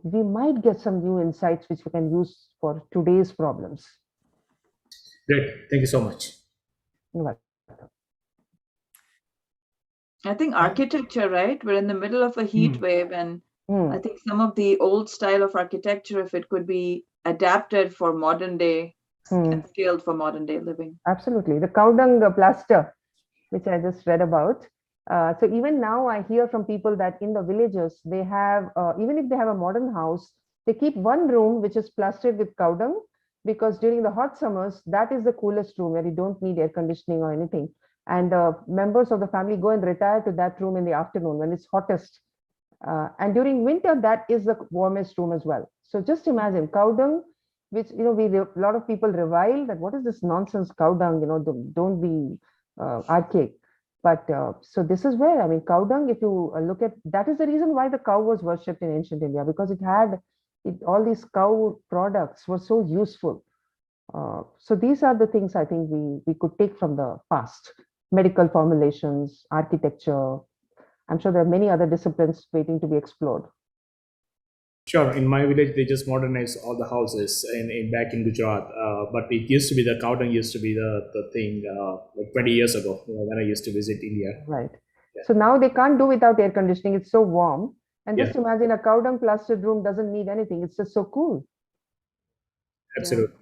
we might get some new insights which we can use for today's problems. Great. Thank you so much. You're welcome. I think architecture, right? We're in the middle of a heat wave, and I think some of the old style of architecture, if it could be adapted for modern day and scaled for modern day living. Absolutely. The cow dung plaster, which I just read about. So even now I hear from people that in the villages, they have, even if they have a modern house, they keep one room which is plastered with cow dung, because during the hot summers, that is the coolest room where you don't need air conditioning or anything. And members of the family go and retire to that room in the afternoon when it's hottest. And during winter, that is the warmest room as well. So just imagine cow dung, which, you know, a lot of people revile that what is this nonsense cow dung, you know, don't be archaic. But so this is where, I mean, cow dung, if you look at, that is the reason why the cow was worshipped in ancient India, because it had, all these cow products were so useful. So these are the things I think we could take from the past: medical formulations, architecture. I'm sure there are many other disciplines waiting to be explored. Sure. In my village, they just modernized all the houses in back in Gujarat. But it used to be the cow dung used to be the thing like 20 years ago, you know, when I used to visit India. Right. Yeah. So now they can't do without air conditioning. It's so warm. And Yeah. just imagine a cow dung plastered room doesn't need anything. It's just so cool. Absolutely.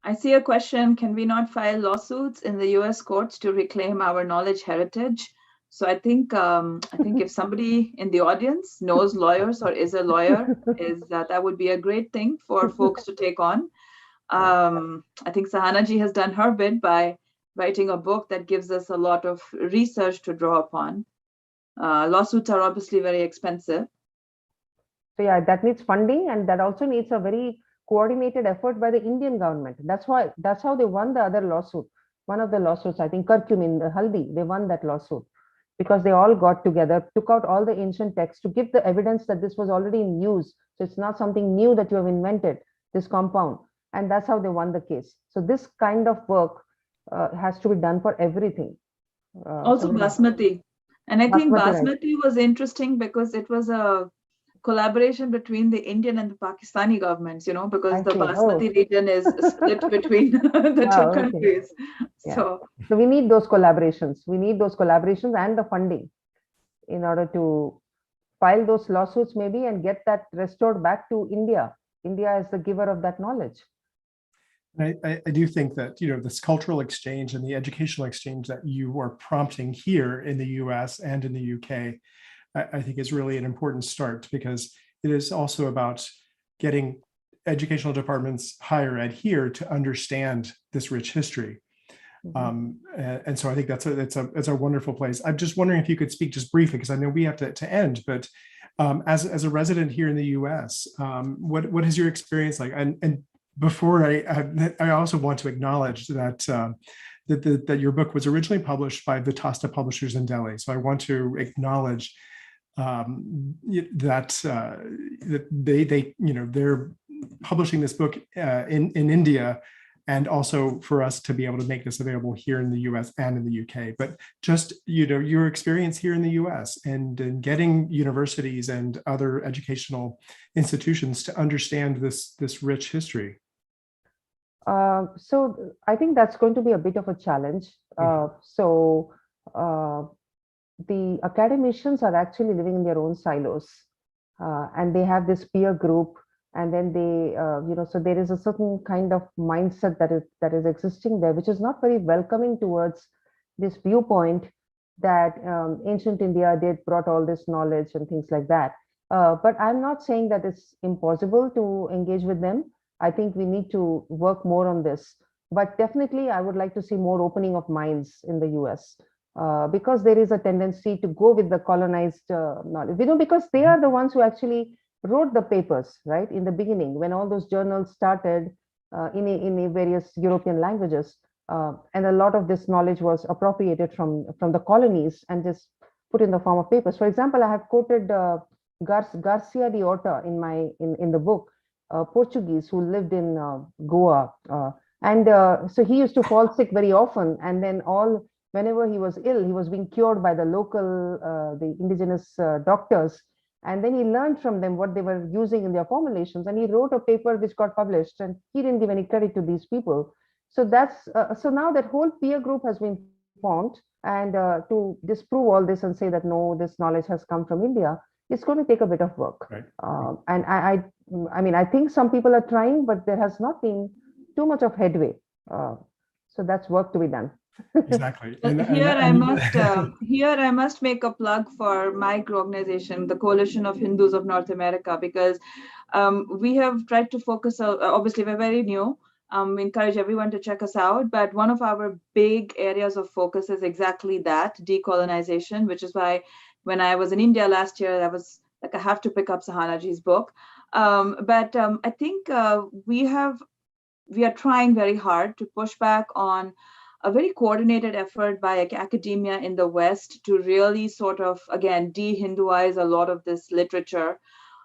I see a question. Can we not file lawsuits in the US courts to reclaim our knowledge heritage? So I think if somebody in the audience knows lawyers or is a lawyer, is that would be a great thing for folks to take on. I think Sahana ji has done her bit by writing a book that gives us a lot of research to draw upon. Lawsuits are obviously very expensive. So yeah, that needs funding, and that also needs a very coordinated effort by the Indian government. That's how they won the other lawsuit. One of the lawsuits, I think Curcumin, the Haldi, they won that lawsuit because they all got together, took out all the ancient texts to give the evidence that this was already in use. So it's not something new that you have invented, this compound. And that's how they won the case. So this kind of work has to be done for everything. Also Basmati. And I think Basmati rice. Basmati was interesting because it was a collaboration between the Indian and the Pakistani governments, you know, because the Basmati region is split between the two countries. Yeah. So we need those collaborations. We need those collaborations and the funding in order to file those lawsuits maybe and get that restored back to India. India is the giver of that knowledge. I do think that, you know, this cultural exchange and the educational exchange that you are prompting here in the US and in the UK, I think is really an important start, because it is also about getting educational departments higher ed here to understand this rich history. And so I think it's a wonderful place. I'm just wondering if you could speak just briefly, because I know we have to end, but as a resident here in the US, what is your experience like? And before I also want to acknowledge that that your book was originally published by Vitasta Publishers in Delhi. So I want to acknowledge that they you know, they're publishing this book in India, and also for us to be able to make this available here in the US and in the UK. But just, you know, your experience here in the US and getting universities and other educational institutions to understand this rich history. So I think that's going to be a bit of a challenge. The academicians are actually living in their own silos, and they have this peer group, and then they, you know, so there is a certain kind of mindset that is existing there, which is not very welcoming towards this viewpoint that ancient India did brought all this knowledge and things like that. But I'm not saying that it's impossible to engage with them. I think we need to work more on this. But definitely, I would like to see more opening of minds in the US, because there is a tendency to go with the colonized knowledge, you know, because they are the ones who actually wrote the papers, right, in the beginning, when all those journals started in various European languages. And a lot of this knowledge was appropriated from the colonies and just put in the form of papers. For example, I have quoted Garcia de Orta in the book, Portuguese who lived in Goa. So he used to fall sick very often, and then whenever he was ill, he was being cured by the local, the indigenous doctors. And then he learned from them what they were using in their formulations, and he wrote a paper which got published, and he didn't give any credit to these people. So that's so now that whole peer group has been formed, and to disprove all this and say that no, this knowledge has come from India, it's going to take a bit of work. Right. And I mean, I think some people are trying, but there has not been too much of headway. So that's work to be done. Exactly. Here I must make a plug for my organization, the Coalition of Hindus of North America, because we have tried to focus. Obviously, we're very new. We encourage everyone to check us out. But one of our big areas of focus is exactly that, decolonization, which is why when I was in India last year, I was like, I have to pick up Sahanaji's book. But I think we are trying very hard to push back on a very coordinated effort by academia in the West to really sort of, again, de-Hinduize a lot of this literature.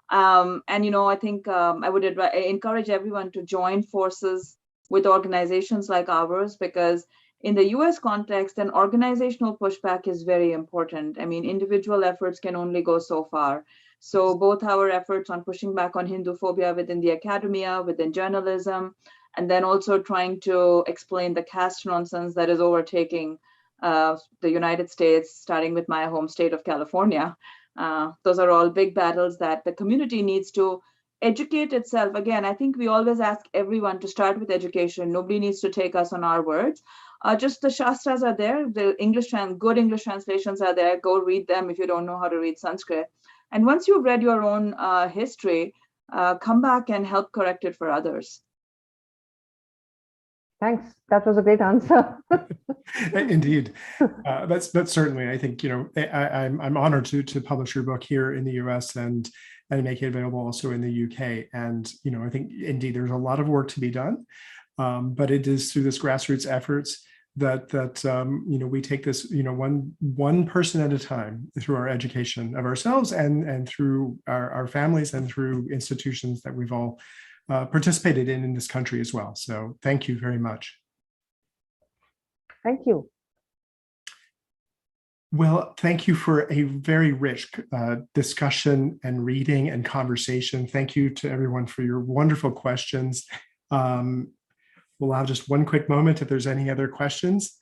And, I think I would encourage everyone to join forces with organizations like ours, because in the US context, an organizational pushback is very important. I mean, individual efforts can only go so far. So both our efforts on pushing back on Hindu phobia within the academia, within journalism, and then also trying to explain the caste nonsense that is overtaking the United States, starting with my home state of California. Those are all big battles that the community needs to educate itself. Again, I think we always ask everyone to start with education. Nobody needs to take us on our words. Just the Shastras are there. The good English translations are there. Go read them if you don't know how to read Sanskrit. And once you've read your own history, come back and help correct it for others. Thanks. That was a great answer. Indeed. That's certainly, I think, I'm honored to publish your book here in the US and make it available also in the UK. And, I think indeed there's a lot of work to be done. But it is through this grassroots efforts that we take this, one person at a time through our education of ourselves and through our families and through institutions that we've all participated in this country as well. So thank you very much. Thank you. Well, thank you for a very rich discussion and reading and conversation. Thank you to everyone for your wonderful questions. We'll have just one quick moment if there's any other questions.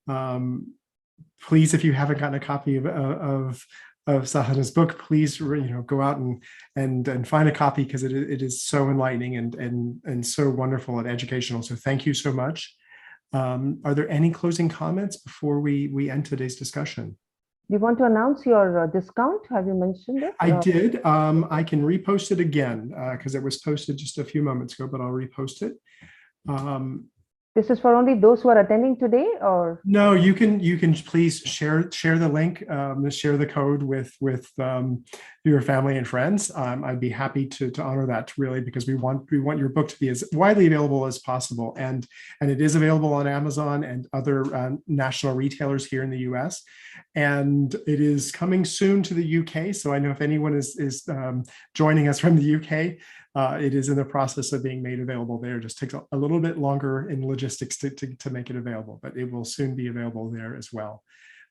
Please, if you haven't gotten a copy of Sahana's book, please go out and find a copy, because it is so enlightening and so wonderful and educational. So thank you so much. Are there any closing comments before we end today's discussion? Do you want to announce your discount? Have you mentioned it? I did. I can repost it again because it was posted just a few moments ago, but I'll repost it. This is for only those who are attending today, or? No, you can please share the link, share the code with your family and friends. I'd be happy to honor that, really, because we want your book to be as widely available as possible, and it is available on Amazon and other national retailers here in the US, and it is coming soon to the UK. So I know if anyone is joining us from the UK, it is in the process of being made available there. It just takes a little bit longer in logistics to make it available, but it will soon be available there as well.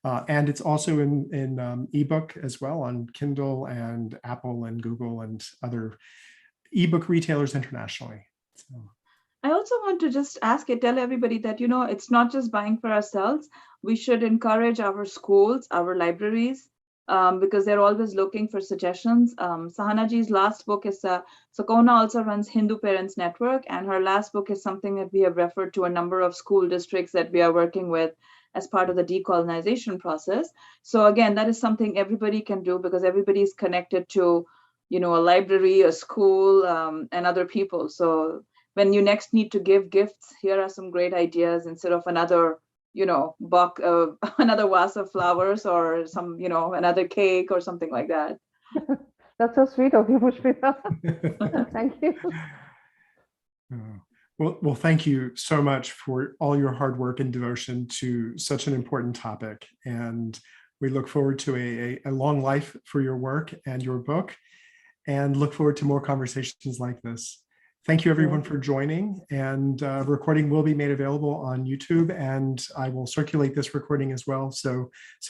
And it's also in ebook as well on Kindle and Apple and Google and other ebook retailers internationally. So. I also want to just tell everybody that, it's not just buying for ourselves. We should encourage our schools, our libraries, because they're always looking for suggestions. Sahanaji's last book is, Sakona also runs Hindu Parents Network, and her last book is something that we have referred to a number of school districts that we are working with as part of the decolonization process. So again, that is something everybody can do, because everybody is connected to, a library, a school, and other people. So when you next need to give gifts, here are some great ideas instead of another another vase of flowers or some, another cake or something like that. That's so sweet of you, Pushpita. Thank you. Well, thank you so much for all your hard work and devotion to such an important topic. And we look forward to a long life for your work and your book, and look forward to more conversations like this. Thank you, everyone, for joining. And recording will be made available on YouTube, and I will circulate this recording as well, so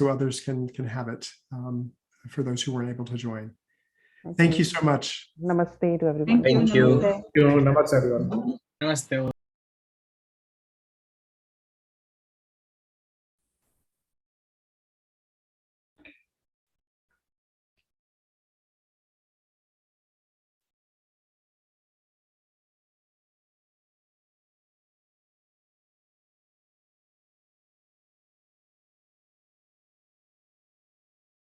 others can have it for those who weren't able to join. Thank you so much. Namaste to everyone. Thank you. Namaste, everyone. Namaste.